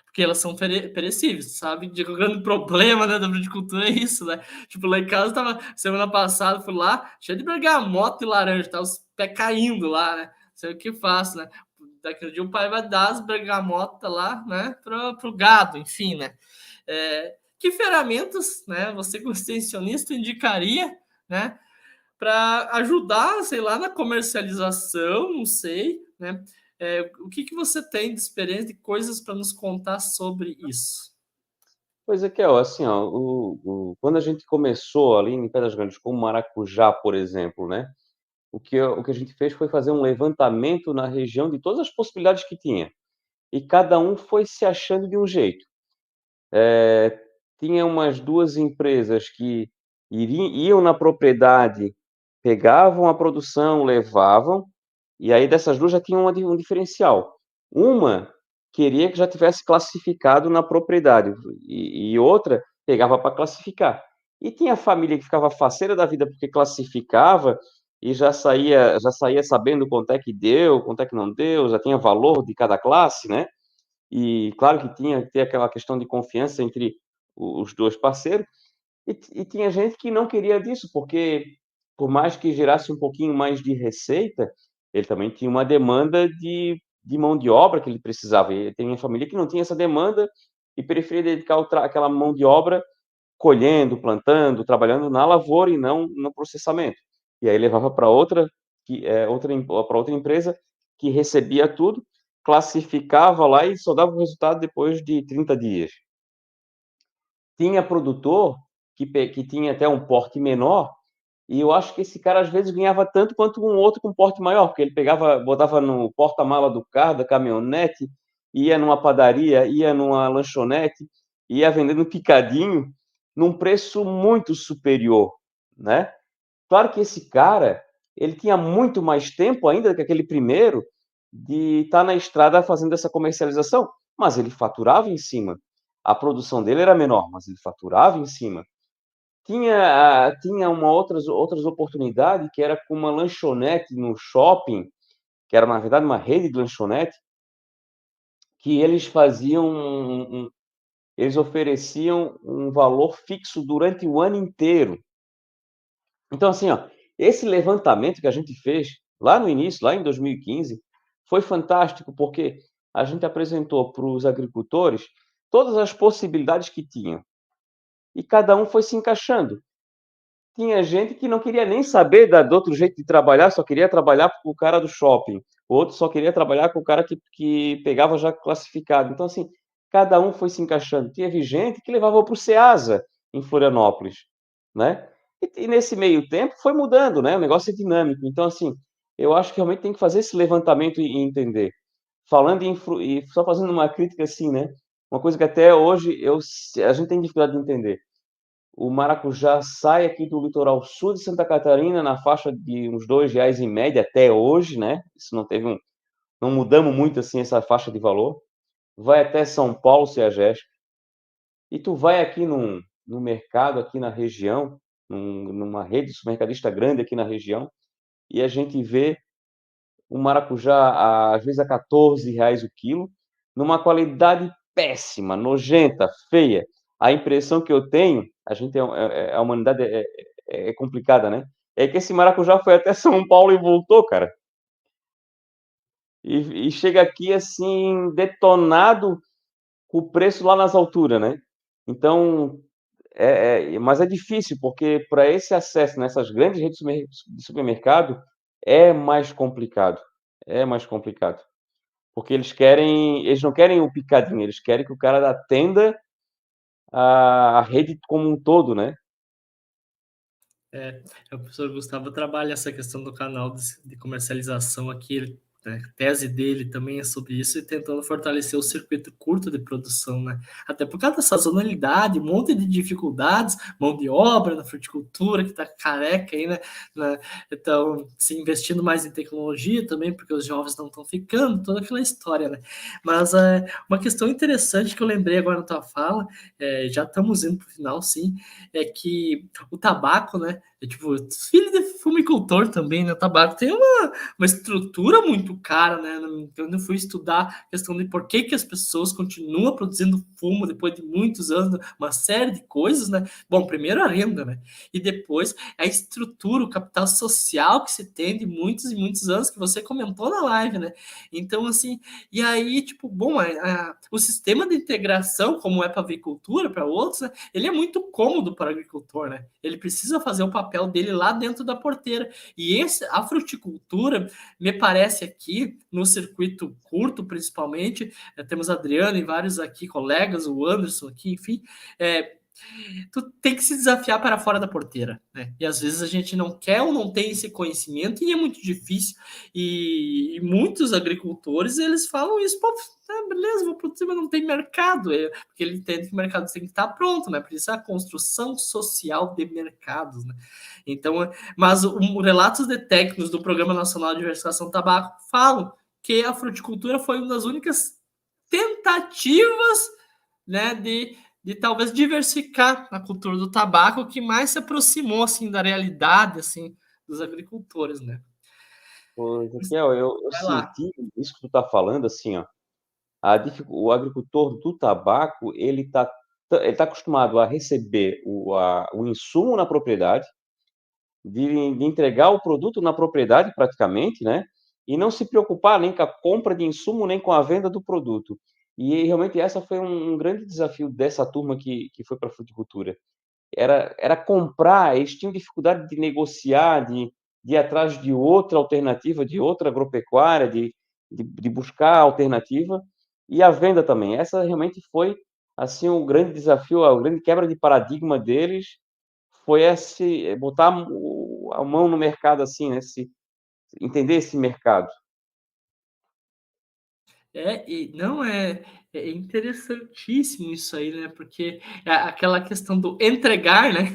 Porque elas são perecíveis, sabe? O grande problema, né, da fruticultura é isso, né? Tipo, lá em casa tava, semana passada, fui lá, cheio de bergamota e laranja, tá? Os pés caindo lá, né? Não sei o que faço, né? Daqui a dia o pai vai dar as bergamotas lá, né, pro gado, enfim, né? Que ferramentas, né, você como extensionista indicaria, né, para ajudar, sei lá, na comercialização, não sei, né? O que você tem de experiência, de coisas para nos contar sobre isso? Pois é, Kel, assim, ó, quando a gente começou ali em Pedras Grandes com o maracujá, por exemplo, né? O que a gente fez foi fazer um levantamento na região de todas as possibilidades que tinha. E cada um foi se achando de um jeito. Tinha umas 2 empresas que iam na propriedade, pegavam a produção, levavam, e aí dessas 2 já tinha um diferencial. Uma queria que já tivesse classificado na propriedade, e outra pegava para classificar. E tinha a família que ficava faceira da vida porque classificava e já saía sabendo quanto é que deu, quanto é que não deu, já tinha valor de cada classe, né. E claro que tinha que ter aquela questão de confiança entre os 2 parceiros, e tinha gente que não queria disso, porque por mais que gerasse um pouquinho mais de receita, ele também tinha uma demanda de mão de obra que ele precisava, e tem uma família que não tinha essa demanda e preferia dedicar aquela mão de obra colhendo, plantando, trabalhando na lavoura e não no processamento. E aí levava para outra outra empresa que recebia tudo, classificava lá e só dava o resultado depois de 30 dias. Tinha produtor que tinha até um porte menor, e eu acho que esse cara às vezes ganhava tanto quanto um outro com porte maior, porque ele pegava, botava no porta-mala do carro, da caminhonete, ia numa padaria, ia numa lanchonete, ia vendendo picadinho num preço muito superior, né. Claro que esse cara, ele tinha muito mais tempo ainda que aquele primeiro de estar na estrada fazendo essa comercialização, mas ele faturava em cima. A produção dele era menor, mas ele faturava em cima. Tinha outras oportunidade que era com uma lanchonete no shopping, que era na verdade uma rede de lanchonete, que eles ofereciam um valor fixo durante o ano inteiro. Então, assim, ó, esse levantamento que a gente fez lá no início, lá em 2015, foi fantástico, porque a gente apresentou para os agricultores todas as possibilidades que tinham, e cada um foi se encaixando. Tinha gente que não queria nem saber do outro jeito de trabalhar, só queria trabalhar com o cara do shopping, o outro só queria trabalhar com o cara que pegava já classificado. Então, assim, cada um foi se encaixando. Teve gente que levava para o Ceasa, em Florianópolis, né. E nesse meio tempo foi mudando, né, o negócio é dinâmico. Então, assim, eu acho que realmente tem que fazer esse levantamento e entender. Falando em e só fazendo uma crítica, assim, né, uma coisa que até hoje a gente tem dificuldade de entender. O maracujá sai aqui do litoral sul de Santa Catarina na faixa de uns R$ 2 em média até hoje, né, isso não mudamos muito, assim, essa faixa de valor. Vai até São Paulo, CEAGESP, e tu vai aqui num mercado aqui na região, numa rede de supermercadista grande aqui na região, e a gente vê o maracujá, às vezes, a R$ 14 o quilo, numa qualidade péssima, nojenta, feia. A impressão que eu tenho, a humanidade é complicada, né, é que esse maracujá foi até São Paulo e voltou, cara. E chega aqui, assim, detonado, com o preço lá nas alturas, né. Então, mas é difícil, porque para esse acesso nessas grandes redes de supermercado, é mais complicado. Porque eles não querem o picadinho, eles querem que o cara atenda a rede como um todo, né. O professor Gustavo trabalha essa questão do canal de comercialização aqui, né, a tese dele também é sobre isso e tentando fortalecer o circuito curto de produção, né? Até por causa da sazonalidade, um monte de dificuldades, mão de obra na fruticultura que está careca aí, né? Então, se investindo mais em tecnologia também, porque os jovens não estão ficando, toda aquela história, né? Mas uma questão interessante que eu lembrei agora na tua fala, já estamos indo para o final, sim, é que o tabaco, né? É tipo, filho de fumicultor também, né? O tabaco tem uma estrutura muito cara, né? Quando eu fui estudar a questão de por que as pessoas continuam produzindo fumo depois de muitos anos, uma série de coisas, né? Bom, primeiro a renda, né? E depois a estrutura, o capital social que se tem de muitos e muitos anos, que você comentou na live, né? Então, assim, e aí, tipo, bom, o sistema de integração, como é para a avicultura, para outros, né? Ele é muito cômodo para o agricultor, né? Ele precisa fazer o papel dele lá dentro da porteira. E a fruticultura, me parece aqui, no circuito curto, principalmente, temos a Adriana e vários aqui, colegas, o Anderson aqui, enfim, tu tem que se desafiar para fora da porteira, né? E às vezes a gente não quer ou não tem esse conhecimento e é muito difícil. E muitos agricultores, eles falam isso, pô, beleza, vou produzir, mas não tem mercado. Porque ele entende que o mercado tem que estar pronto, né? Por isso é a construção social de mercados, né? Então, mas o relatos de técnicos do Programa Nacional de Diversificação do Tabaco falam que a fruticultura foi uma das únicas tentativas, né, de talvez diversificar a cultura do tabaco, que mais se aproximou assim da realidade assim dos agricultores, né? Ô, Ezequiel, eu Vai lá. senti isso que tu tá falando, assim, ó, o agricultor do tabaco, ele tá acostumado a receber o insumo na propriedade, de entregar o produto na propriedade praticamente, né, e não se preocupar nem com a compra de insumo, nem com a venda do produto. E realmente essa foi um grande desafio dessa turma que foi para a fruticultura. Era comprar, eles tinham dificuldade de negociar, de ir atrás de outra alternativa, de outra agropecuária, de buscar alternativa, e a venda também. Essa realmente foi, assim, o grande desafio, a grande quebra de paradigma deles, foi esse botar a mão no mercado, assim, né, entender esse mercado. E não é interessantíssimo isso aí, né? Porque é aquela questão do entregar, né?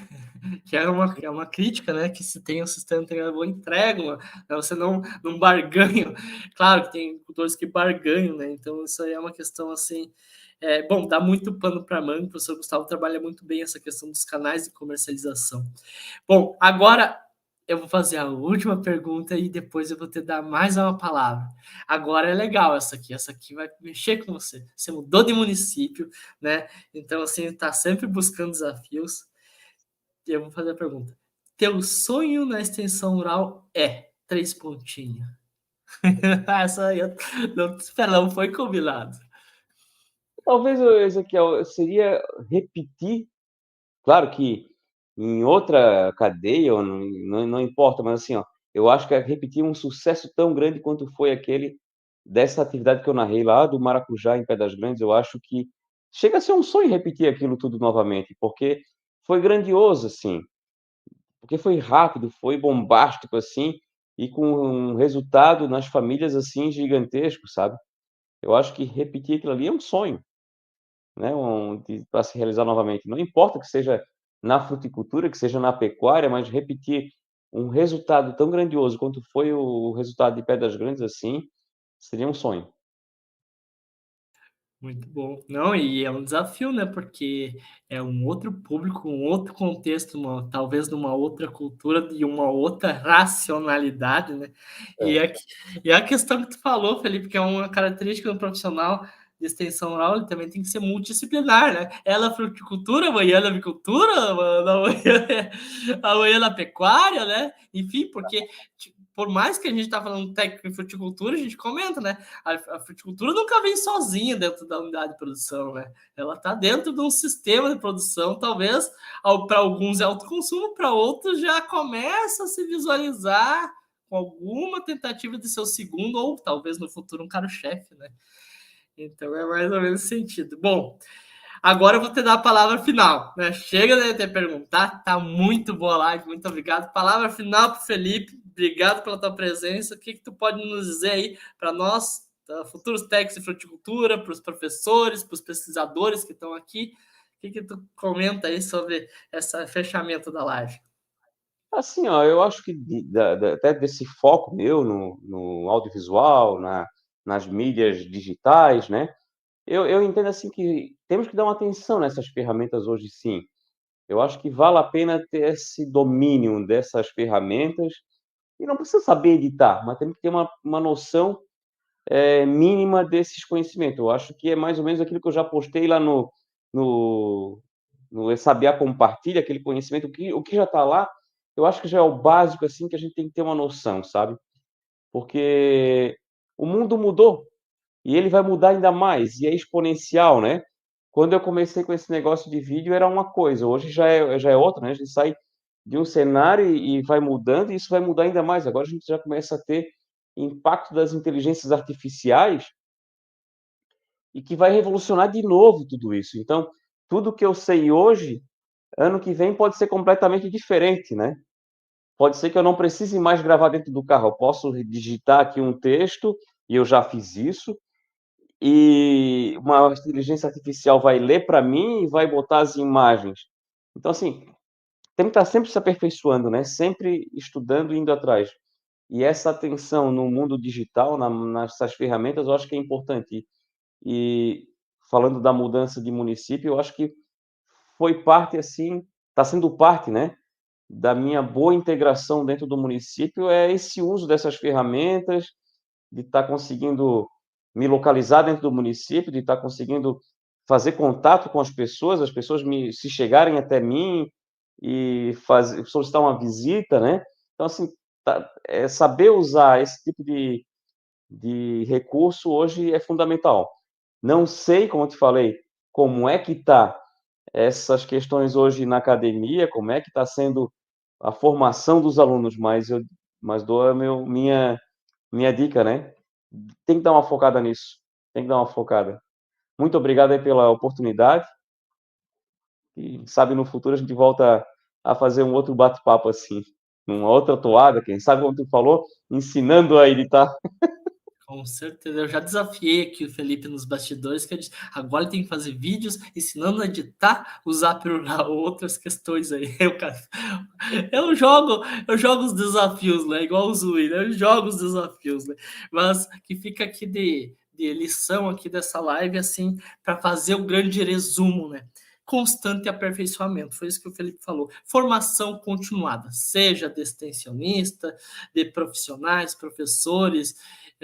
Que é uma crítica, né? Que se tem um sistema integrador, entrega, né, você não barganha. Claro que tem agricultores que barganham, né? Então isso aí é uma questão assim. Bom, dá muito pano para manga. O professor Gustavo trabalha muito bem essa questão dos canais de comercialização. Bom, agora eu vou fazer a última pergunta e depois eu vou te dar mais uma palavra. Agora é legal essa aqui vai mexer com você. Você mudou de município, né? Então, assim, está sempre buscando desafios. E eu vou fazer a pergunta. Teu sonho na extensão rural é três pontinhos. Essa aí eu não, espera, não foi combinado. Talvez, Ezequiel, seria repetir, claro que em outra cadeia, ou não importa, mas assim, ó, eu acho que é repetir um sucesso tão grande quanto foi aquele dessa atividade que eu narrei lá do maracujá em Pedras Grandes. Eu acho que chega a ser um sonho repetir aquilo tudo novamente, porque foi grandioso, assim, porque foi rápido, foi bombástico, assim, e com um resultado nas famílias, assim, gigantesco, sabe? Eu acho que repetir aquilo ali é um sonho, né, para se realizar novamente. Não importa que seja na fruticultura, que seja na pecuária, mas repetir um resultado tão grandioso quanto foi o resultado de Pedras Grandes, assim, seria um sonho. Muito bom. Não, e é um desafio, né? Porque é um outro público, um outro contexto, talvez numa outra cultura, de uma outra racionalidade, né? E É. a, e a questão que tu falou, Felipe, que é uma característica do profissional de extensão rural, ele também tem que ser multidisciplinar, né? Ela é fruticultura, amanhã é avicultura, amanhã na pecuária, né? Enfim, porque tipo, por mais que a gente tá falando técnico em fruticultura, a gente comenta, né? A fruticultura nunca vem sozinha dentro da unidade de produção, né? Ela está dentro de um sistema de produção, talvez para alguns é autoconsumo, para outros já começa a se visualizar com alguma tentativa de ser o segundo, ou talvez no futuro um carro-chefe, né? Então é mais ou menos esse sentido. Bom, agora eu vou te dar a palavra final, né? Chega de te perguntar, tá muito boa a live, muito obrigado. Palavra final para o Felipe, obrigado pela tua presença. O que tu pode nos dizer aí para nós, futuros técnicos de fruticultura, para os professores, para os pesquisadores que estão aqui? O que tu comenta aí sobre esse fechamento da live? Assim, ó, eu acho que até desse foco meu no audiovisual, nas mídias digitais, né? Eu entendo assim que temos que dar uma atenção nessas ferramentas hoje, sim. Eu acho que vale a pena ter esse domínio dessas ferramentas, e não precisa saber editar, mas tem que ter uma noção mínima desses conhecimentos. Eu acho que é mais ou menos aquilo que eu já postei lá no, no Sabiá Compartilha, aquele conhecimento, o que já está lá, eu acho que já é o básico, assim, que a gente tem que ter uma noção, sabe? Porque o mundo mudou, e ele vai mudar ainda mais, e é exponencial, né? Quando eu comecei com esse negócio de vídeo era uma coisa, hoje já é outra, né? A gente sai de um cenário e vai mudando, e isso vai mudar ainda mais. Agora a gente já começa a ter impacto das inteligências artificiais e que vai revolucionar de novo tudo isso. Então, tudo que eu sei hoje, ano que vem pode ser completamente diferente, né? Pode ser que eu não precise mais gravar dentro do carro, eu posso digitar aqui um texto, e eu já fiz isso, e uma inteligência artificial vai ler para mim e vai botar as imagens. Então, assim, tem que estar sempre se aperfeiçoando, né? Sempre estudando e indo atrás. E essa atenção no mundo digital, nessas ferramentas, eu acho que é importante. E falando da mudança de município, eu acho que foi parte, assim, está sendo parte, né, da minha boa integração dentro do município, é esse uso dessas ferramentas, de estar conseguindo me localizar dentro do município, de estar conseguindo fazer contato com as pessoas se chegarem até mim e solicitar uma visita, né. Então, assim, saber usar esse tipo de recurso hoje é fundamental. Não sei, como eu te falei, como é que está essas questões hoje na academia, como é que está sendo a formação dos alunos, mas dou minha dica, né? Tem que dar uma focada nisso, tem que dar uma focada. Muito obrigado aí pela oportunidade e, sabe, no futuro a gente volta a fazer um outro bate-papo assim, uma outra toada, quem sabe, como tu falou, ensinando a editar. Com certeza, eu já desafiei aqui o Felipe nos bastidores, que eu disse, agora ele tem que fazer vídeos ensinando a editar, usar para outras questões aí. Eu jogo os desafios, né? Igual o Zui, né? Eu jogo os desafios, né? Mas que fica aqui de lição aqui dessa live, assim, para fazer o grande resumo, né? Constante aperfeiçoamento, foi isso que o Felipe falou. Formação continuada, seja de extensionista, de profissionais, professores,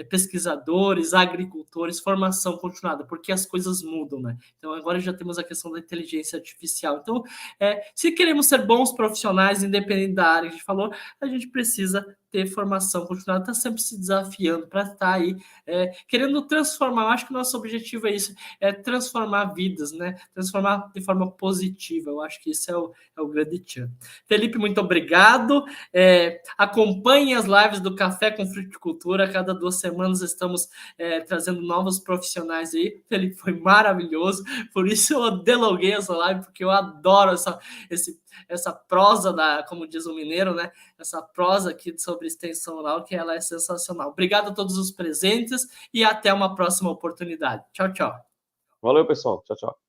pesquisadores, agricultores, formação continuada, porque as coisas mudam, né? Então agora já temos a questão da inteligência artificial. Então, se queremos ser bons profissionais, independente da área que a gente falou, a gente precisa ter formação continuada, tá sempre se desafiando para estar aí, querendo transformar. Eu acho que o nosso objetivo é isso, é transformar vidas, né? Transformar de forma positiva. Eu acho que isso é o grande tchan. Felipe, muito obrigado. Acompanhe as lives do Café com Fruticultura. A cada 2 semanas estamos trazendo novos profissionais aí. Felipe, foi maravilhoso. Por isso eu delonguei essa live, porque eu adoro essa prosa como diz o mineiro, né? Essa prosa aqui sobre extensão oral, que ela é sensacional. Obrigado a todos os presentes e até uma próxima oportunidade. Tchau, tchau. Valeu, pessoal. Tchau, tchau.